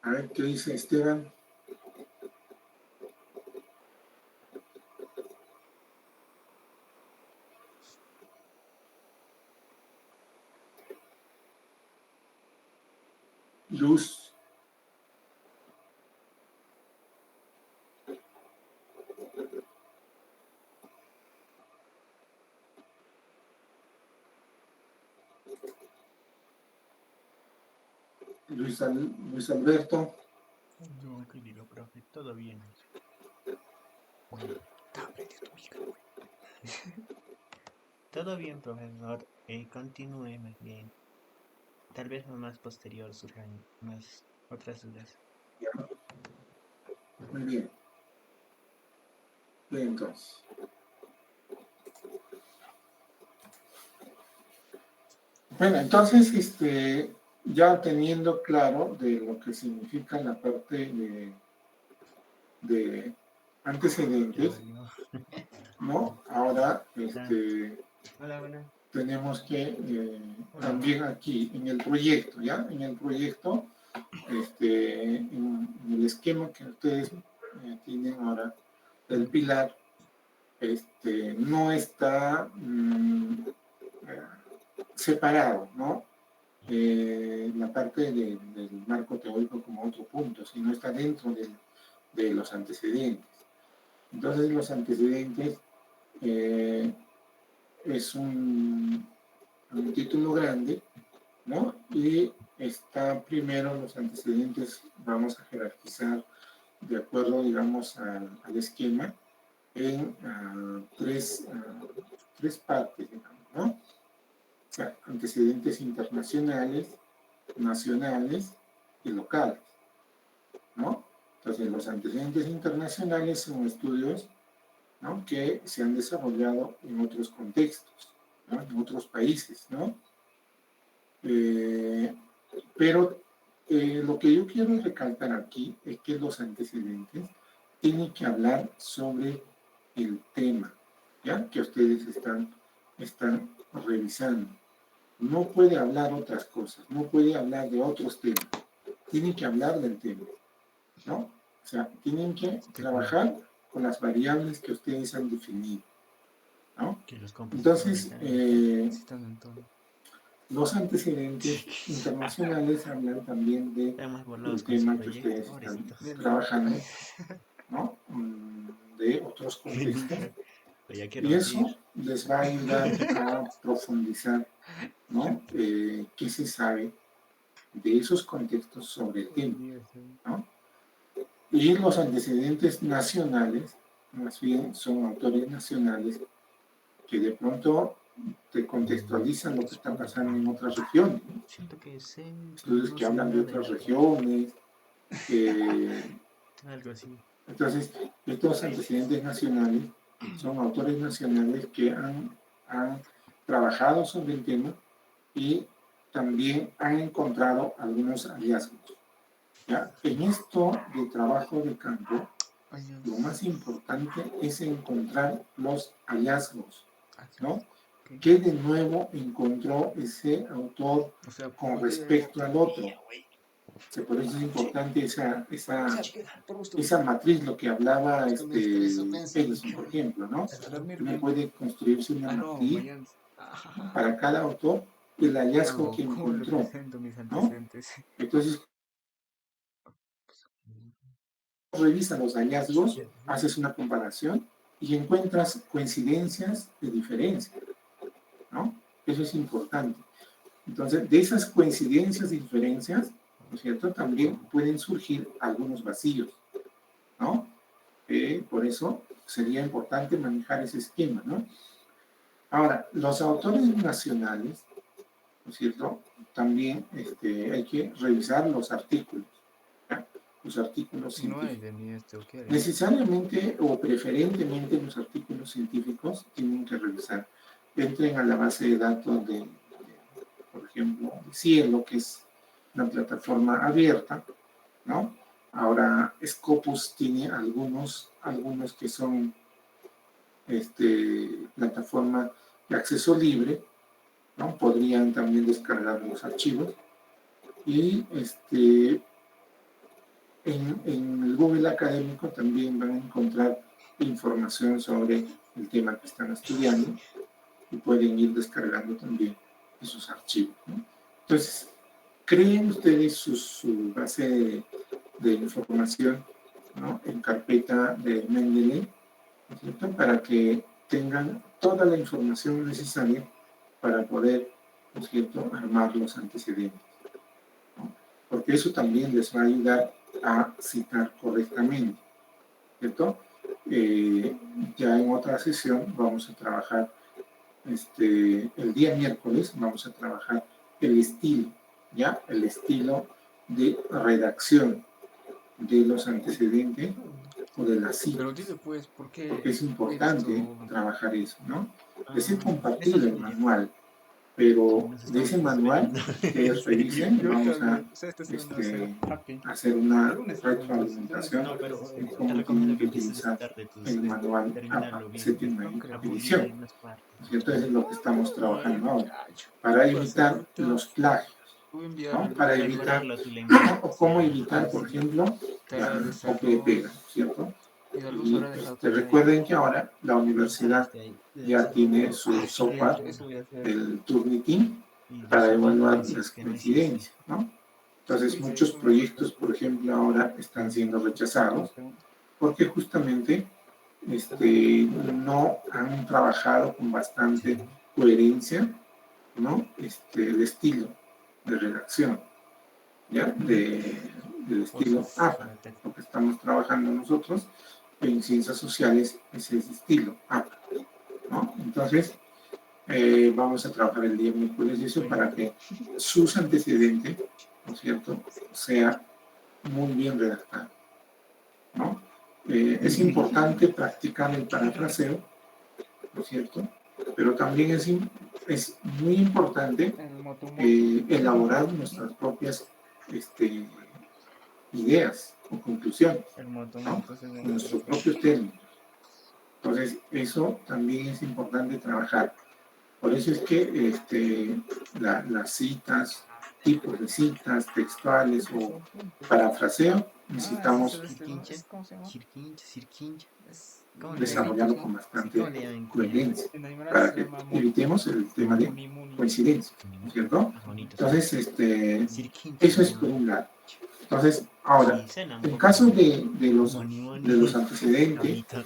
A ver, ¿qué dice Esteban? Luz. Luis Alberto. No, ¿qué digo, profe? Todo bien. Tablet, tu hija, güey. Todo bien, profesor. Continúe más bien. Tal vez más posterior surjan más otras dudas. Ya. Muy bien. Bien, entonces. Bueno, entonces, ya teniendo claro de lo que significa la parte de antecedentes, ¿no? Ahora, Hola, hola. tenemos que también aquí en el proyecto, ¿ya? En el proyecto, en el esquema que ustedes tienen ahora, el pilar, no está separado, ¿no? La parte del marco teórico como otro punto, sino está dentro de los antecedentes. Entonces, los antecedentes es un título grande, ¿no? Y está primero los antecedentes, vamos a jerarquizar de acuerdo, digamos, al esquema en tres partes, digamos, ¿no? O sea, antecedentes internacionales, nacionales y locales, ¿no? Entonces, los antecedentes internacionales son estudios, ¿no?, que se han desarrollado en otros contextos, ¿no?, en otros países, ¿no? Pero lo que yo quiero recalcar aquí es que los antecedentes tienen que hablar sobre el tema, ¿ya?, que ustedes están revisando. No puede hablar otras cosas, no puede hablar de otros temas, tienen que hablar del tema, ¿no? O sea, tienen que trabajar con las variables que ustedes han definido, ¿no? Que los Entonces, están en tono. los antecedentes internacionales hablan también Estamos del volados con su tema que proyecto, ustedes están pobrecitos. trabajando, ¿no? De otros contextos. Pero ya quiero Y dormir. eso les va a ayudar a profundizar, ¿no? ¿Qué se sabe de esos contextos sobre el tema, ¿no? Y los antecedentes nacionales, más bien son autores nacionales que de pronto te contextualizan lo que está pasando en otras regiones, ¿no? Siento que sé, pero Estudios no que sé hablan de nada. otras regiones. Algo así. Entonces, estos antecedentes nacionales son autores nacionales que han trabajado sobre el tema y también han encontrado algunos hallazgos, ¿ya? En esto de trabajo de campo, lo más importante es encontrar los hallazgos, ¿no? ¿Qué de nuevo encontró ese autor O sea, con respecto al otro? O sea, por eso es importante esa matriz, lo que hablaba Edison, por ejemplo, ¿no? Uno puede construirse una matriz para cada autor el hallazgo que ¿cómo encontró, represento mis ¿no? antecedentes? Entonces, revisas los hallazgos, haces una comparación y encuentras coincidencias de diferencia, ¿no? Eso es importante. Entonces, de esas coincidencias y diferencias, ¿no es cierto?, también pueden surgir algunos vacíos, ¿no? Por eso sería importante manejar ese esquema, ¿no? Ahora, los autores nacionales, ¿no es cierto? También hay que revisar los artículos, ¿ya? Los artículos científicos. Necesariamente o preferentemente los artículos científicos tienen que revisar. Entren a la base de datos de por ejemplo, Cielo, que es una plataforma abierta, ¿no? Ahora Scopus tiene algunos que son plataforma de acceso libre, ¿no? Podrían también descargar los archivos. Y en el Google Académico también van a encontrar información sobre el tema que están estudiando y pueden ir descargando también esos archivos, ¿no? Entonces, creen ustedes su base de información, ¿no? En carpeta de Mendeley, ¿no es cierto? Para que tengan toda la información necesaria para poder, ¿no es cierto?, armar los antecedentes, ¿no? Porque eso también les va a ayudar a citar correctamente, ¿cierto? Ya en otra sesión vamos a trabajar, el día miércoles vamos a trabajar el estilo, ¿ya? El estilo de redacción de los antecedentes o de las citas. Pero dile pues, ¿por qué? Porque es importante trabajar eso, ¿no? Es Eso compartido el sí. manual, pero Nos de ese estamos manual esperando. que ellos revisen, Yo vamos a también. O sea, este es un happy. hacer una Lunes, retroalimentación No, pero de te cómo recomiendo tienen que que empieces utilizar tarde tus el manual terminarlo APA, bien, séptima No creo. pulir edición, algunas partes. ¿cierto? Eso es lo que estamos trabajando ahora, Muchacho. para ¿Qué pasa? evitar los plagios, Voy a ¿no? enviarle Para tu evitar, Mejorarlo tu lenguaje. o cómo Sí, evitar, por ejemplo, tarea de la esa copia y pega, luz. ¿cierto? Y la luz Y habrá dejado tarea. recuerden que ahora la ya universidad sabes, debe ya ser tiene su auxiliar software, de- Eso voy a hacer. el Turnitin, y para resolver evaluar si las es que no hiciste. coincidencias, ¿no? Entonces, Sí, muchos eso me proyectos, falta. por ejemplo, ahora están siendo rechazados porque justamente no han trabajado con bastante coherencia, ¿no? El estilo de redacción, ¿ya? Del estilo APA. Lo que estamos trabajando nosotros en ciencias sociales es ese estilo APA, ¿no? Entonces, vamos a trabajar el día miércoles eso para que sus antecedentes, ¿no es cierto?, sea muy bien redactado, ¿no? Es importante practicar el parafraseo, ¿no es cierto? Pero también es muy importante elaborar nuestras propias ideas o conclusiones, ¿no? Nuestros propios términos. Entonces, eso también es importante trabajar. Por eso es que las citas, tipos de citas textuales o parafraseo, necesitamos Cirquincha. desarrollarlo con ¿Cómo bastante le llaman en coherencia En Aymara para se que llama evitemos el tema de coincidencia, ¿cierto? Entonces, eso es por un lado. Entonces, ahora, Sí, suena un en poco caso de moni. los antecedentes Bonito.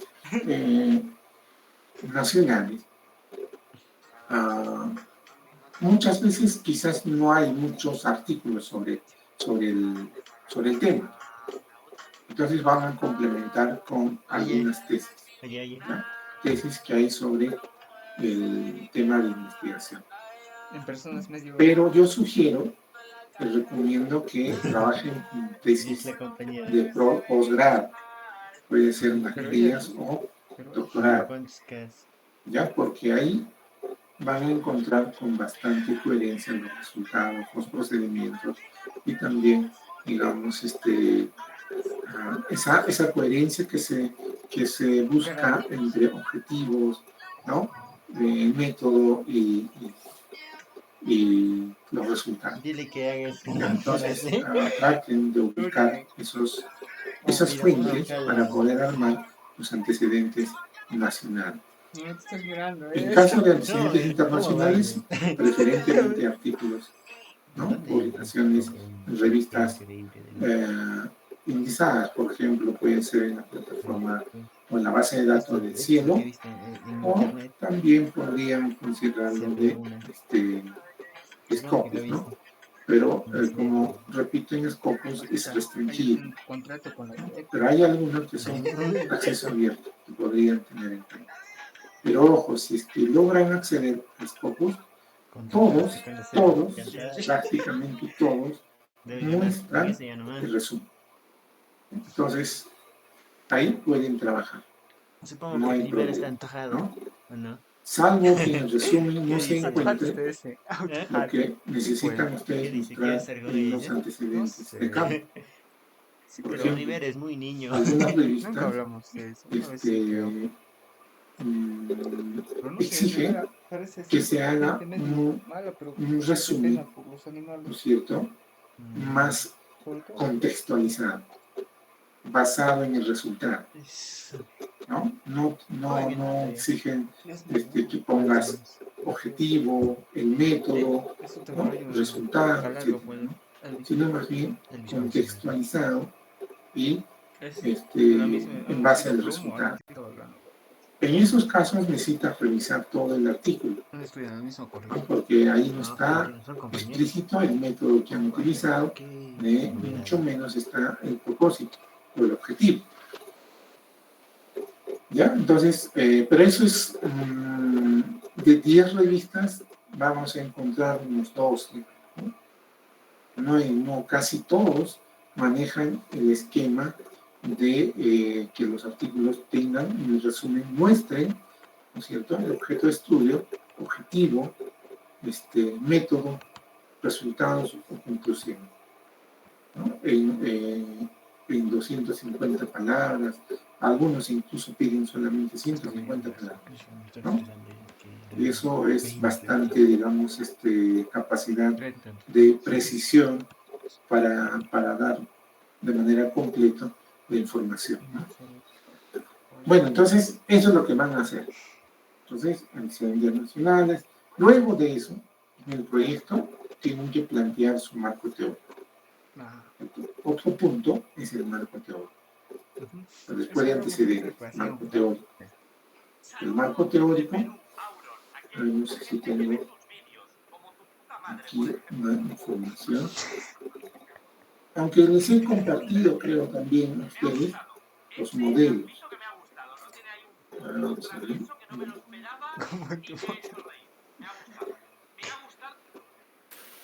nacionales, muchas veces quizás no hay muchos artículos sobre el tema. Entonces van a complementar con algunas tesis, ¿no? Tesis que hay sobre el tema de investigación. en personas medio. Pero yo sugiero, les recomiendo que trabajen con tesis de posgrado, puede ser maestrías o doctorado, ¿ya? Porque ahí van a encontrar con bastante coherencia los resultados, los procedimientos y también, digamos, esa coherencia que se busca entre objetivos, ¿no? El método y los resultados. Dile que hagas Entonces, traten de ubicar esas fuentes para poder armar los antecedentes nacionales. No te estás mirando, En caso de antecedentes No, internacionales, preferentemente artículos, ¿no? Publicaciones en revistas indizadas, por ejemplo, puede ser en la plataforma o en la base de datos del Cielo, o también podrían considerarlo de Scopus, ¿no? pero como repito en Scopus es restringido. Hay un contrato con la directa. Pero hay algunos que son acceso abierto que podrían tener en cuenta. Pero ojo, si es que logran acceder a Scopus, todos, prácticamente todos, muestran el resumen. Entonces, ahí pueden trabajar. Supongo No que hay el nivel está problema, antojado, ¿no? ¿o no? Salvo que en el resumen no ¿Qué se dice? encuentre ese. lo que necesitan ¿Qué ustedes dice? mostrar ¿Quieres ser en los dice? No antecedentes sé. de campo. Sí, Por pero ejemplo, Oliver es muy niño. algunas Nunca revistas hablamos de eso. Una vez sí, creo. Pero no sé, de exigen verdad, parece que ser se haga gente medio mala, pero un qué resumen, pena por los ¿no es animales. cierto?, más Sobre todo. contextualizado, basado en el resultado, ¿no? No exigen que pongas objetivo, el método, Eso te ¿no?, rollo resultado, calarlo, etcétera, pues, ¿no? ¿no? Sino más bien contextualizado y Es la misma, en algo así base de al plomo, algo resultado. así estaba hablando. En esos casos necesitas revisar todo el artículo, No estoy en el mismo ¿no?, colegio. porque ahí no No, está son compañeros. explícito el método que han utilizado, Qué mucho menos está el propósito o el objetivo. ¿Ya? Entonces, pero eso es, de 10 revistas vamos a encontrar unos 12, ¿no? No, casi todos manejan el esquema de que los artículos tengan, en el resumen, muestren, ¿no es cierto?, el objeto de estudio, objetivo, método, resultados o conclusión, ¿no? En 250 palabras, algunos incluso piden solamente 150 palabras, ¿no? Y eso es bastante, digamos, capacidad de precisión para dar de manera completa la información, ¿no? Bueno, entonces, eso es lo que van a hacer. Entonces, antecedentes nacionales. Luego de eso, en el proyecto, tienen que plantear su marco teórico. Otro punto es el marco teórico. Después de antecedentes, marco teórico. El marco teórico, no sé si tengo aquí una información. Aunque les he compartido, creo, también a ustedes los modelos. Vamos a ver.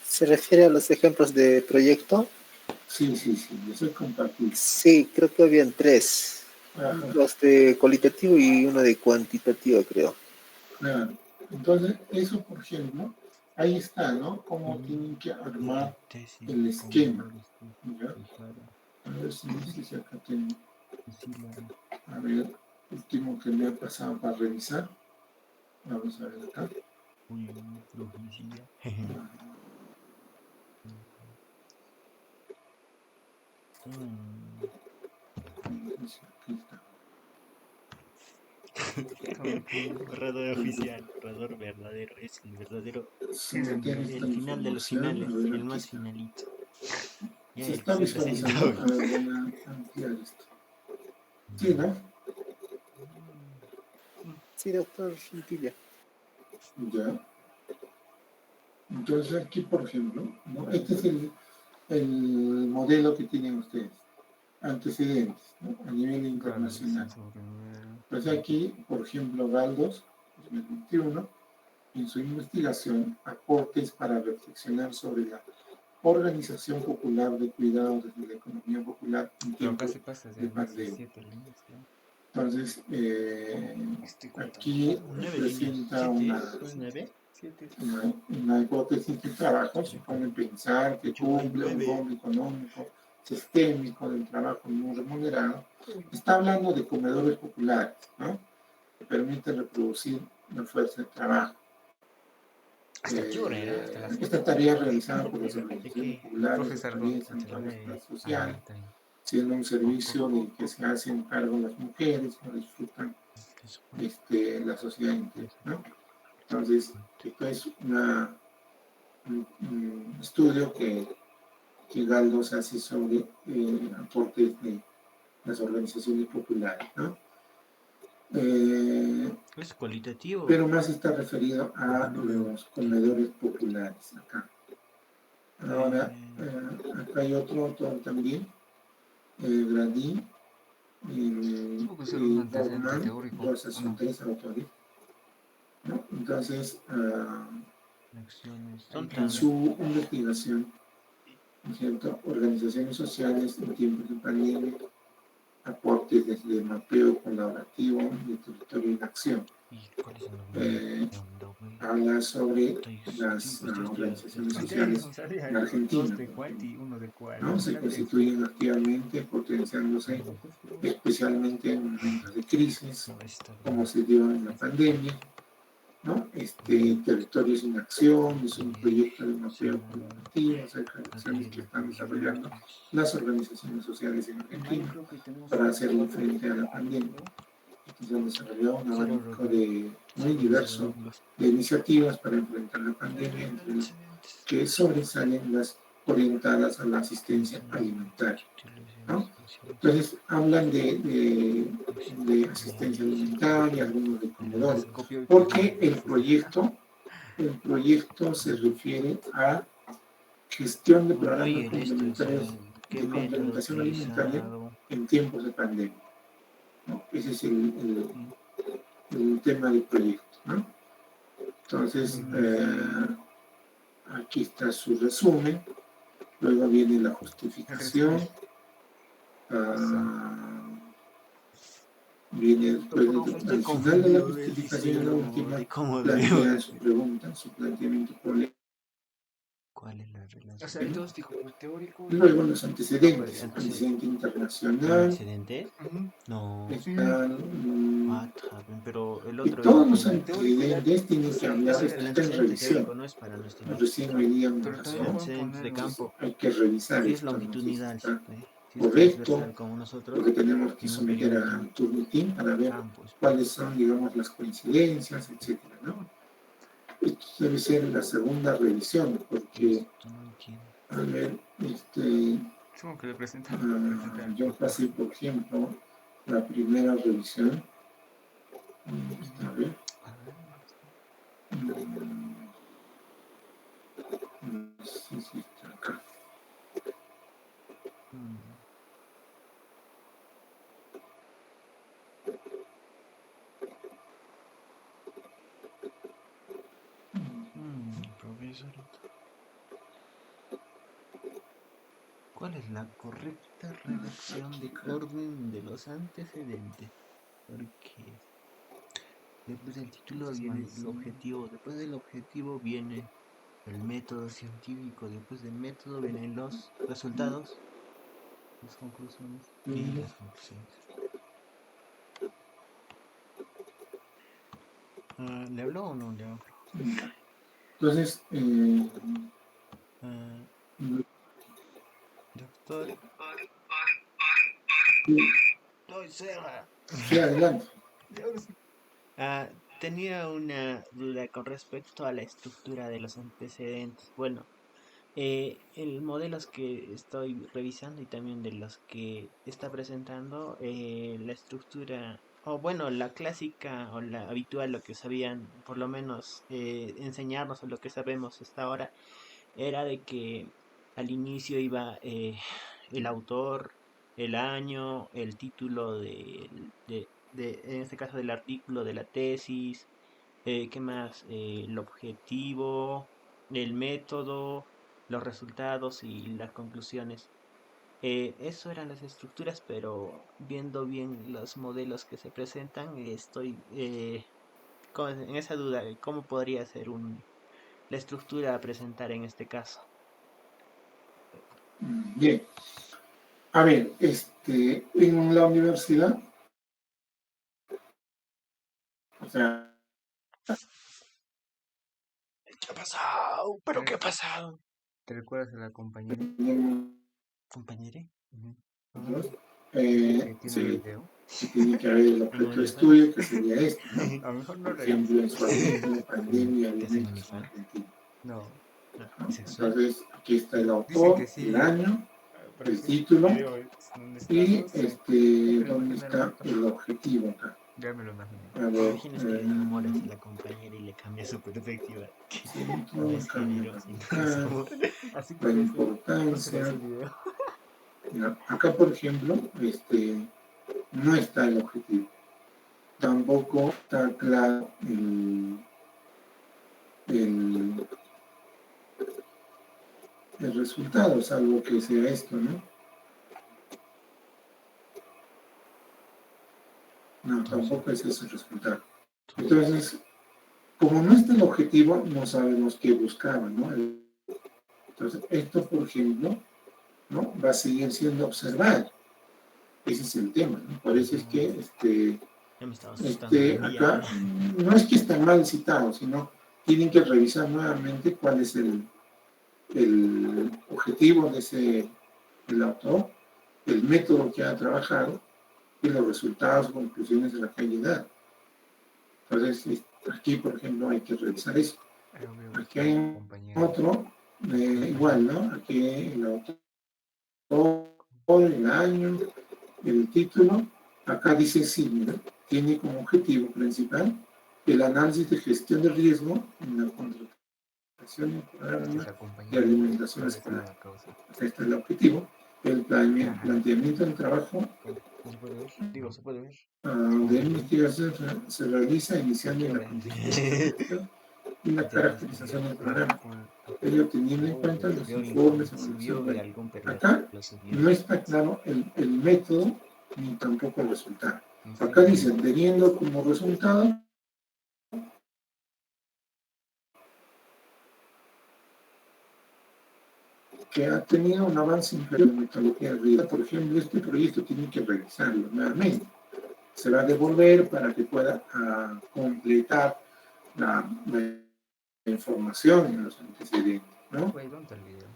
¿Se refiere a los ejemplos de proyecto? Sí, les he compartido. Sí, creo que habían 3. Ajá. Dos de cualitativo y uno de cuantitativo, creo. Claro. Entonces, eso, por ejemplo, ahí está, ¿no? Cómo tienen que armar el esquema. ¿Ya? A ver si acá tengo. A ver, último que me ha pasado para revisar. Vamos a ver acá. Aquí está. Borrador oficial, borrador verdadero, es el verdadero, Si me tienes esta el final de los información, finales, a ver, el aquí más está. finalito. Ya Se el está que se presenta visualizando. hoy. A ver, voy a ampliar esto. Sí, ¿no? Sí, doctor Villa. Ya. Entonces aquí, por ejemplo, ¿no? Este es el modelo que tienen ustedes. Antecedentes, ¿no?, a nivel internacional. Entonces aquí, por ejemplo, Galdos, 2021, en su investigación, aportes para reflexionar sobre la organización popular de cuidados desde la economía popular en tiempos de pandemia. Entonces, aquí presenta una hipótesis de trabajo, supone pensar que cumple un rol económico sistémico del trabajo no remunerado. Está hablando de comedores populares, ¿no?, que permiten reproducir la fuerza de trabajo. Esta tarea realizada por las organizaciones populares atraviesan todas las clases sociales, siendo un servicio del que se hacen cargo las mujeres, que disfrutan la sociedad entera, ¿no? Entonces, esto es un estudio que Galdos hace sobre aportes de las organizaciones populares, ¿no? Es cualitativo. Pero más está referido a los comedores populares acá. Ahora, acá hay otro autor también, Grady y Tuvo que ser un antecedente Bauman, teórico. dos son tres autores, ¿no? Entonces, Lecciones. en su investigación, ¿no es cierto? Organizaciones sociales en tiempos de pandemia, aportes desde el mapeo colaborativo de territorio en acción. ¿Y cuáles son los Habla sobre las organizaciones sociales en Argentina, Dos de cuál y uno de cuál. ¿no? Se constituyen activamente, potenciándose especialmente en momentos de crisis, como se dio en la pandemia, ¿no? Territorios en Acción es un proyecto de mapeo colaborativo acerca de acciones que están desarrollando las organizaciones sociales en Argentina para hacerle frente a la pandemia. Se han desarrollado un abanico muy diverso de iniciativas para enfrentar la pandemia, entre las que sobresalen las orientadas a la asistencia alimentaria, ¿no? Entonces hablan de asistencia alimentaria, algunos de comedores, porque el proyecto se refiere a gestión de programas complementarios de complementación alimentaria en tiempos de pandemia, ¿no? Ese es el tema del proyecto, ¿no? Entonces, aquí está su resumen, luego viene la justificación, viene después, al final de la justificación, la última, plantea su pregunta, su planteamiento problemático. ¿Cuál es la relación? O sea, entonces dijo teórico. Luego los antecedentes, antecedente internacional. ¿Antecedentes? No. Están, pero el y otro todos los antecedentes tienen que hablar de el esta antecedente revisión. teórico no es para nuestra Recién hoy día una el razón. antecedente de campo Hay que revisar es esto, ¿no? longitudinal. Si está Si es correcto, transversal como nosotros, porque tenemos que en un someter a perímetro Turnitin para ver campos. cuáles son, digamos, las coincidencias, etcétera, ¿no? Esto debe ser la segunda revisión, porque, a ver, Supongo que le presentaron. yo pasé, por ejemplo, la primera revisión. A ver. No sé si está acá. Profesorito. ¿Cuál es la correcta redacción de orden de los antecedentes? Porque después del título viene el objetivo, después del objetivo viene el método científico, después del método vienen los resultados, las conclusiones y las conclusiones. ¿Le habló o no le habló? Entonces, doctor. Sí, adelante. Tenía una duda con respecto a la estructura de los antecedentes. Bueno, el modelos que estoy revisando y también de los que está presentando, la estructura, o bueno, la clásica o la habitual, lo que sabían, por lo menos enseñarnos o lo que sabemos hasta ahora, era de que al inicio iba el autor, el año, el título en este caso del artículo, de la tesis, ¿qué más? El objetivo, el método, los resultados y las conclusiones. Eso eran las estructuras, pero viendo bien los modelos que se presentan, estoy en esa duda de cómo podría ser la estructura a presentar en este caso. Bien. A ver, en la universidad, o sea, ¿Qué ha pasado? ¿Pero qué ha pasado? ¿Te recuerdas a la compañera? ¿Compañere? se tiene que haber el objeto de estudio, que sería este, ¿no? A lo mejor no Por ejemplo, en su artículo, pandemia, alimentos en Argentina. No. Entonces, aquí está el autor, el año, el título y dónde está el objetivo acá. Ya me lo imagino. A ver, Imagínate que le enamoras a la compañera y le cambia su perspectiva. centro, No es cambio género, sino es radical, amor. Así la parece. ¿Cómo será importancia. ese video? Mira, acá, por ejemplo, no está el objetivo. Tampoco está claro el, el resultado, salvo que sea esto, ¿no? No, tampoco es ese el resultado. Entonces, como no está el objetivo, no sabemos qué buscaba, ¿no? Entonces, esto, por ejemplo, ¿no? Va a seguir siendo observado. Ese es el tema, ¿no? Por eso es que Ya me estaba asustando. acá no es que está mal citado, sino tienen que revisar nuevamente cuál es el objetivo del autor, el método que ha trabajado y los resultados o conclusiones a la que ha llegado. Entonces, aquí, por ejemplo, hay que revisar eso. Aquí hay otro, igual, ¿no? Aquí el autor, el año, el título. Acá dice sí, ¿no? Tiene como objetivo principal el análisis de gestión de riesgo en la contratación del programa de alimentación escolar. Este es el objetivo. El planteamiento del trabajo ¿No se puede ver? Digo, ¿se puede ver? de investigación se realiza iniciando en la concepción y la caracterización del programa, ello teniendo en cuenta los informes, evaluación. Bueno, acá no está claro el método ni tampoco el resultado. Acá dicen, teniendo como resultado que ha tenido un avance inferior en metodología de riesgo. Por ejemplo, este proyecto tiene que revisarlo nuevamente. Se va a devolver para que pueda completar la información en los antecedentes, ¿no? Güey, ¿dónde está el video?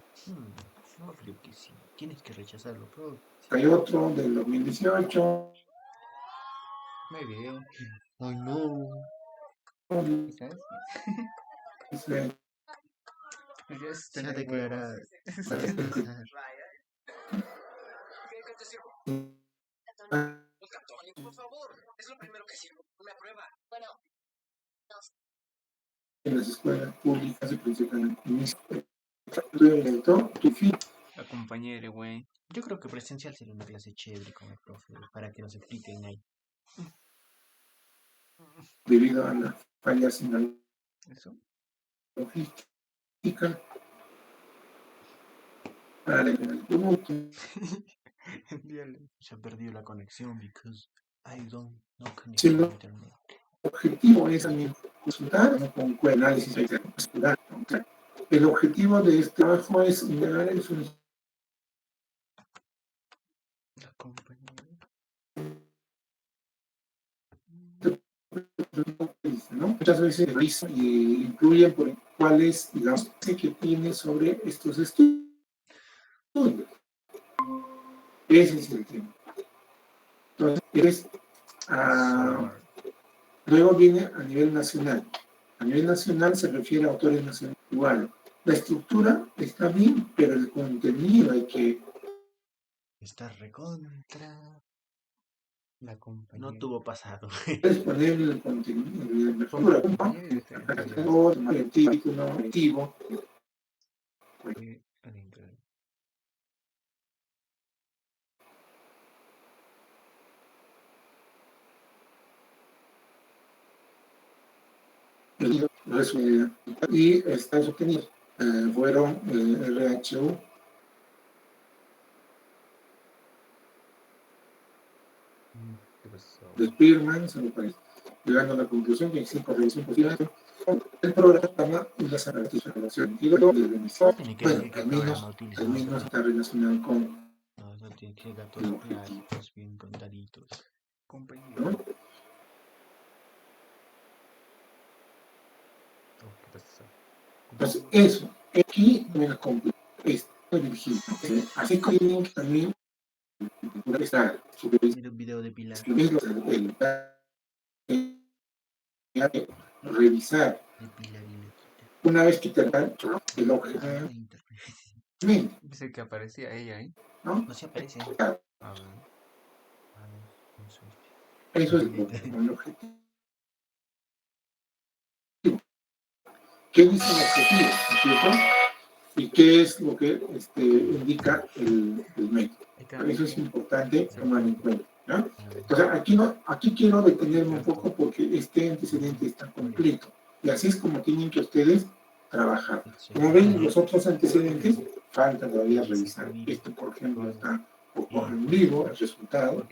No, creo que sí. Tienes que rechazarlo, pero... Hay otro del 2018. No hay video. Ay, no. ¿Sabes? Dice, Se te quedará... Por favor, es lo primero que sirve. Una prueba. Bueno. en las escuelas públicas se principalmente tu fin La compañera, güey. Yo creo que presencial sería una clase chévere con el profe, para que nos expliquen ahí. debido a las fallas en la ¿Eso? logística para el producto. Se ha perdido la conexión because I don't know Si connection el internet. objetivo es también consultar, ¿no? Con análisis escolar. El objetivo de este trabajo es indagar en su La compañera. ¿no? Muchas veces revisan y incluyen por cuál es la base que tiene sobre estos estudios. Ese es el tema. Entonces, luego viene a nivel nacional. A nivel nacional se refiere a autores nacionales. Igual, la estructura está bien, pero el contenido hay que... Está recontra. La compañía. No tuvo pasado. Puedes poner el contenido, la estructura, el título, el objetivo. Y Estados Unidos fueron RHU de Spearman, llegando a la conclusión que existe correlación posible el programa y las evaluaciones. Y luego del emisor, bueno, al menos está relacionado con no tiene que dar todos claritos, bien contaditos. Compañero. ¿no? ¿Qué pasa? Entonces, eso, aquí me la compro. Esto dirigido. Así que tienen que también estar Mira un video de Pilar. Revisar. De Pilar y Lequita. Una vez que te dan el objetivo. Dice que aparecía ella ahí. ¿No? No se aparece. A ver. Eso es el objetivo. ¿Qué dice el objetivo? ¿No es cierto? ¿Y qué es lo que indica el método? Eso es importante tomar en cuenta, ¿no? Entonces, aquí quiero detenerme un poco porque este antecedente está completo. Y así es como tienen que ustedes trabajar. Como ven, los otros antecedentes falta todavía revisar. Este, por ejemplo, está un poco en vivo, el resultado.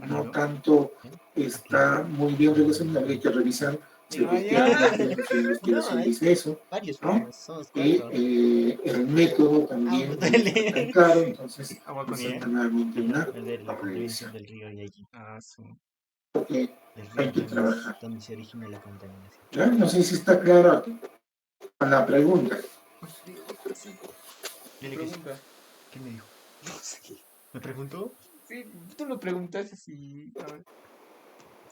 No tanto está muy bien realizado, habría que revisar si la investigación dice eso, ¿no? Y el método también no está tan claro, entonces necesita nuevamente una La revisión. del río y allí. Porque hay que trabajar. Donde se origina la contaminación. ¿Ya? No sé si está claro la pregunta. Sí, Dile que sí. pregunta. ¿Qué me dijo? ¿Me preguntó? Sí, tú lo preguntaste si... A ver.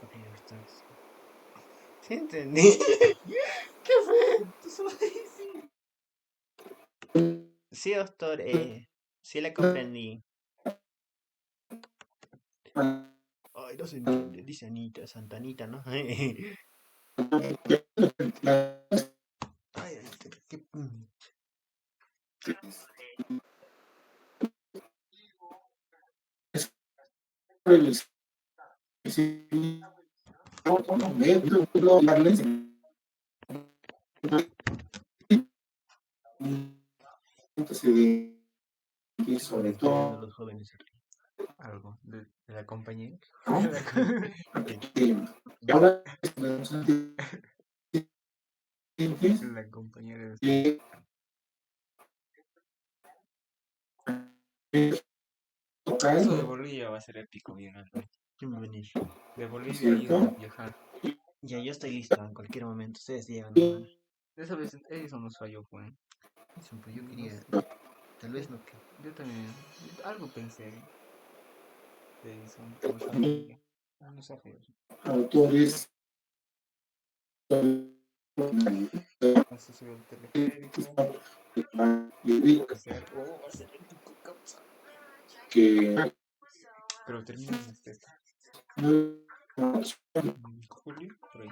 Ok, sí entendí. ¿Qué fue? Tú solo sí. Sí, doctor, sí la comprendí. Ay, no se entiende, dice Anita, Santa Anita, ¿no? Ay, qué... Sobre Están viendo todo, los jóvenes aquí. Algo de la compañía. ¿no? ¿Qué? Ahora tenemos antecedentes La compañera de que Eso de tocan, Bolivia va a ser épico, bien, Alfred. ¿Quién va a venir? De Bolivia ir a ¿cierto? viajar. Ya, yo estoy listo en cualquier momento. Ustedes llegan nomás. Esa vez eso nos falló, pues. Eso, pues yo quería. Tal vez no que. Yo también. Algo pensé de eso. Nos falló. No sé, feo. Autores Así sube el teleférico. Hacer. Oh, va a ser épico, causa. que Pero termina en este. no Julio, por ahí.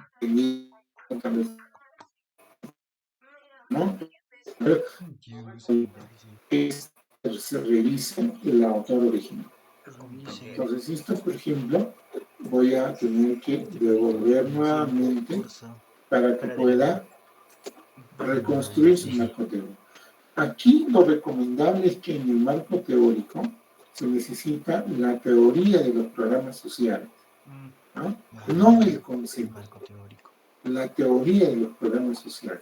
¿no? Pero es se revisa el autor original. Entonces, esto, por ejemplo, voy a tener que devolver nuevamente para que pueda reconstruir su marco teórico. Aquí lo recomendable es que en el marco teórico se necesita la teoría de los programas sociales, ¿no? No el concepto, la teoría de los programas sociales.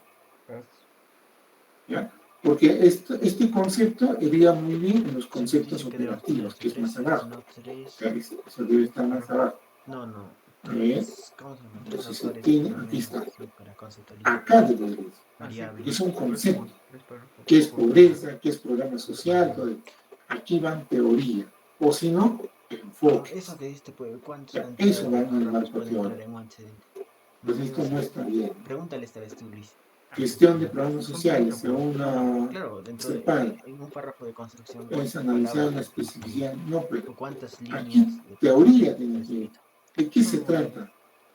¿Ya? Porque este concepto iría muy bien en los conceptos operativos, que es más abajo. Eso debe estar más abajo. No. A ver, ¿Cómo se llama? entonces se tiene, aquí está. Acá debe ir. Es un concepto. ¿Qué es pobreza? ¿Qué es programa social? Todo. Aquí van teoría. O si no, enfoque. Eso que diste, pues, ¿cuántos Eso va en el marco pueden entrar teórico. en un antecedente? Pues esto no está bien. Pregúntale esta vez tú, Luis. Gestión de programas sociales, según Claro, dentro de en un párrafo de construcción, es ¿cuántas analizar palabras la le especificidad. No, pero o cuántas aquí líneas de teoría texto tiene está que. escrito? ¿De qué se trata? No,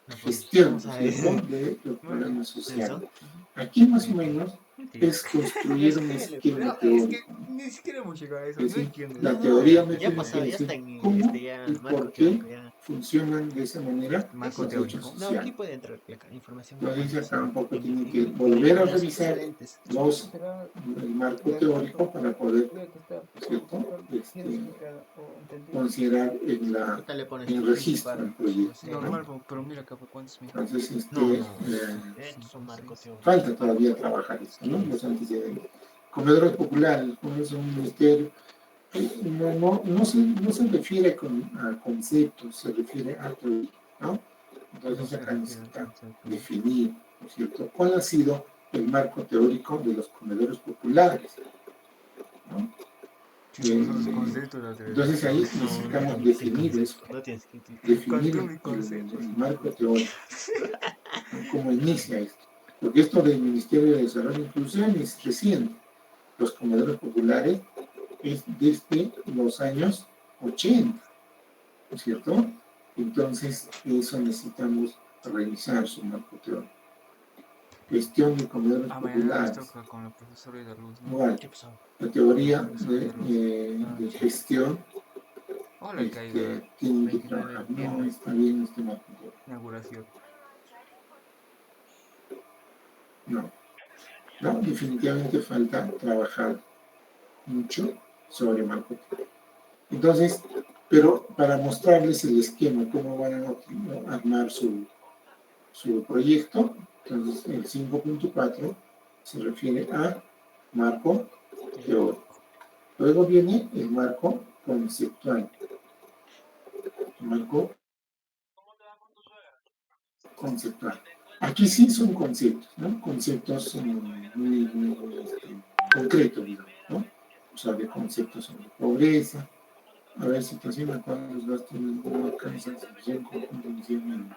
pues, Gestión, vamos a ver. ¿cierto? De los programas sociales. ¿Eso? Aquí más o menos es construir un esquema Es que teórico. ni siquiera hemos llegado a eso. Es No decir, entiendo. la teoría me Ya tiene pasó, que ya está decir en cómo ya y marco por qué teórico, ya. funcionan de esa manera Marco los teórico. hechos No, aquí sociales. puede entrar la información. Entonces acá un poco tiene que volver a revisar el marco teórico para poder, ¿cierto? Considerar Ahorita le pones en tu el registro del proyecto. Normal, pero mira acá, ¿cuántos me? Entonces, Es un marco teórico. falta todavía trabajar esto, ¿no? Los antecedentes. Comedores populares, es un ministerio. No se refiere a conceptos, se refiere a teoría, ¿no? Entonces acá necesita definir, ¿no es cierto?, cuál ha sido el marco teórico de los comedores populares, ¿no? Entonces ahí necesitamos definir eso, definir el marco teórico, ¿no? Cómo inicia esto. Porque esto del Ministerio de Desarrollo e Inclusión es reciente. Los comedores populares es desde los años 80, ¿no es cierto? Entonces, eso necesitamos revisar su marco teórico. Gestión de comedores Mañana nos populares. toca con la profesora de luz, ¿no? Igual, ¿Qué pasó? la teoría Profesor de luz. de gestión Hola, que hay de tienen que 29 de trabajar. No septiembre, está bien este marco teórico. inauguración. No, definitivamente falta trabajar mucho sobre marco teórico. Entonces, pero para mostrarles el esquema, cómo van a armar su proyecto, entonces el 5.4 se refiere a marco teórico. Luego viene el marco conceptual. Marco conceptual. Aquí sí son conceptos, ¿no? Conceptos muy concretos, digamos, ¿no? O sea, de conceptos sobre pobreza. A ver, situación en la cual los gastos no alcanzan suficiente condición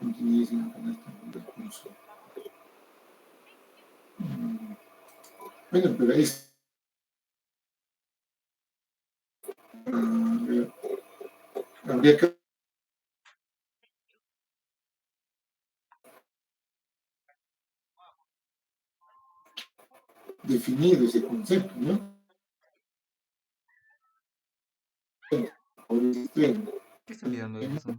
continuidad sin canasta de consumo. Bueno, pero es habría que definir ese concepto, ¿no? Por el extremo. ¿Qué está mirando eso?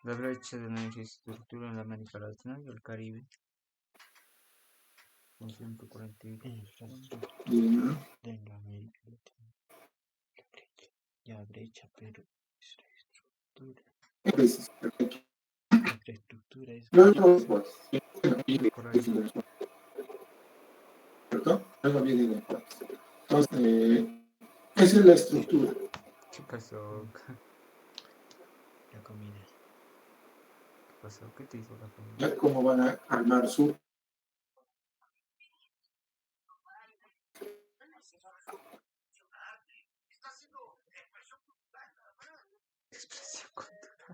La brecha de la infraestructura en la América Latina y el Caribe. Con 148. Infraestructura de la América Latina. Ya brecha, pero infraestructura. Infraestructura es ¿cierto? Luego viene después. Entonces, esa es la estructura. ¿Qué pasó? la comida. ¿Qué pasó? ¿Qué te hizo la comida? Ya cómo van a armar su Expresión cultural.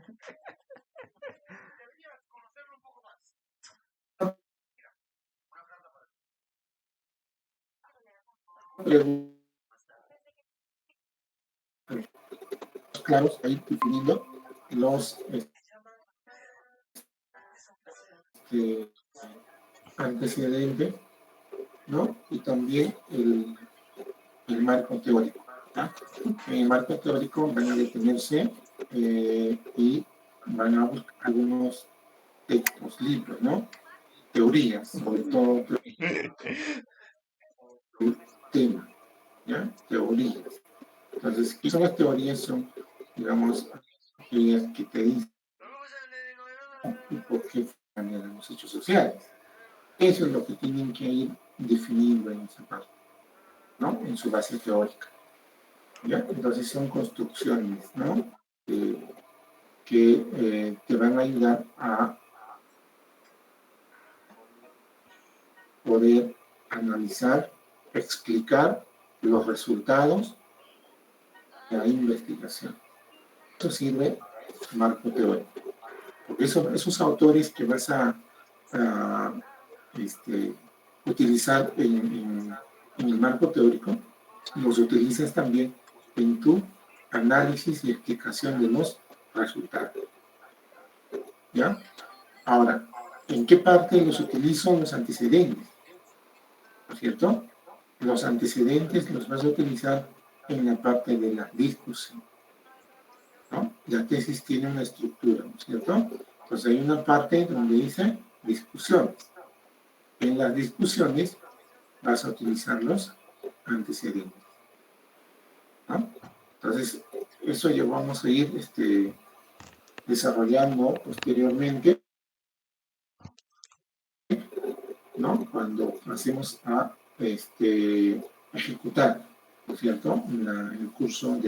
claros, ahí definiendo los antecedentes, ¿no? Y también el marco teórico. ¿Ah? En el marco teórico van a detenerse y van a buscar algunos textos, libros, ¿no? Teorías, sobre todo tema, ¿ya? Teorías. Entonces, ¿qué son las teorías? Son, digamos, aquellas que te dicen por qué funcionan los hechos sociales. Eso es lo que tienen que ir definiendo en esa parte, ¿no? En su base teórica. ¿Ya? Entonces son construcciones, ¿no? Que te van a ayudar a poder analizar, explicar los resultados de la investigación. Eso sirve marco teórico. Porque esos autores que vas a utilizar en el marco teórico, los utilizas también en tu análisis y explicación de los resultados. ¿Ya? Ahora, ¿en qué parte los utilizo? Los antecedentes, ¿no es cierto? Los antecedentes los vas a utilizar en la parte de la discusión, ¿no? La tesis tiene una estructura, ¿no es cierto? Entonces hay una parte donde dice discusiones. En las discusiones vas a utilizar los antecedentes, ¿no? Entonces, eso ya vamos a ir desarrollando posteriormente, ¿no? Cuando pasemos a ejecutar, ¿no es cierto? En el curso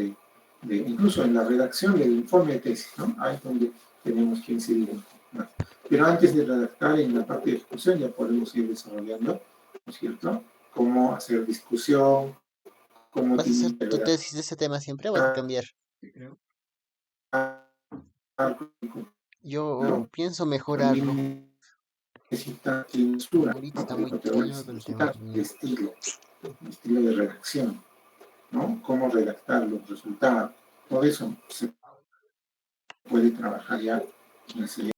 incluso en la redacción del informe de tesis, ¿no? Ahí es donde tenemos que incidir un poco más. Pero antes de redactar en la parte de ejecución ya podemos ir desarrollando, ¿no es cierto? Cómo hacer discusión, cómo ¿Vas a hacer tu integrar. tesis de ese tema siempre o vas a cambiar? Creo. Yo pienso mejorarlo. También necesita estructura, Ahorita ¿no? está muy Porque pequeño, pero tengo necesita que mirar. estilo de redacción, ¿no? Cómo redactar los resultados, todo eso se puede trabajar ya en el siguiente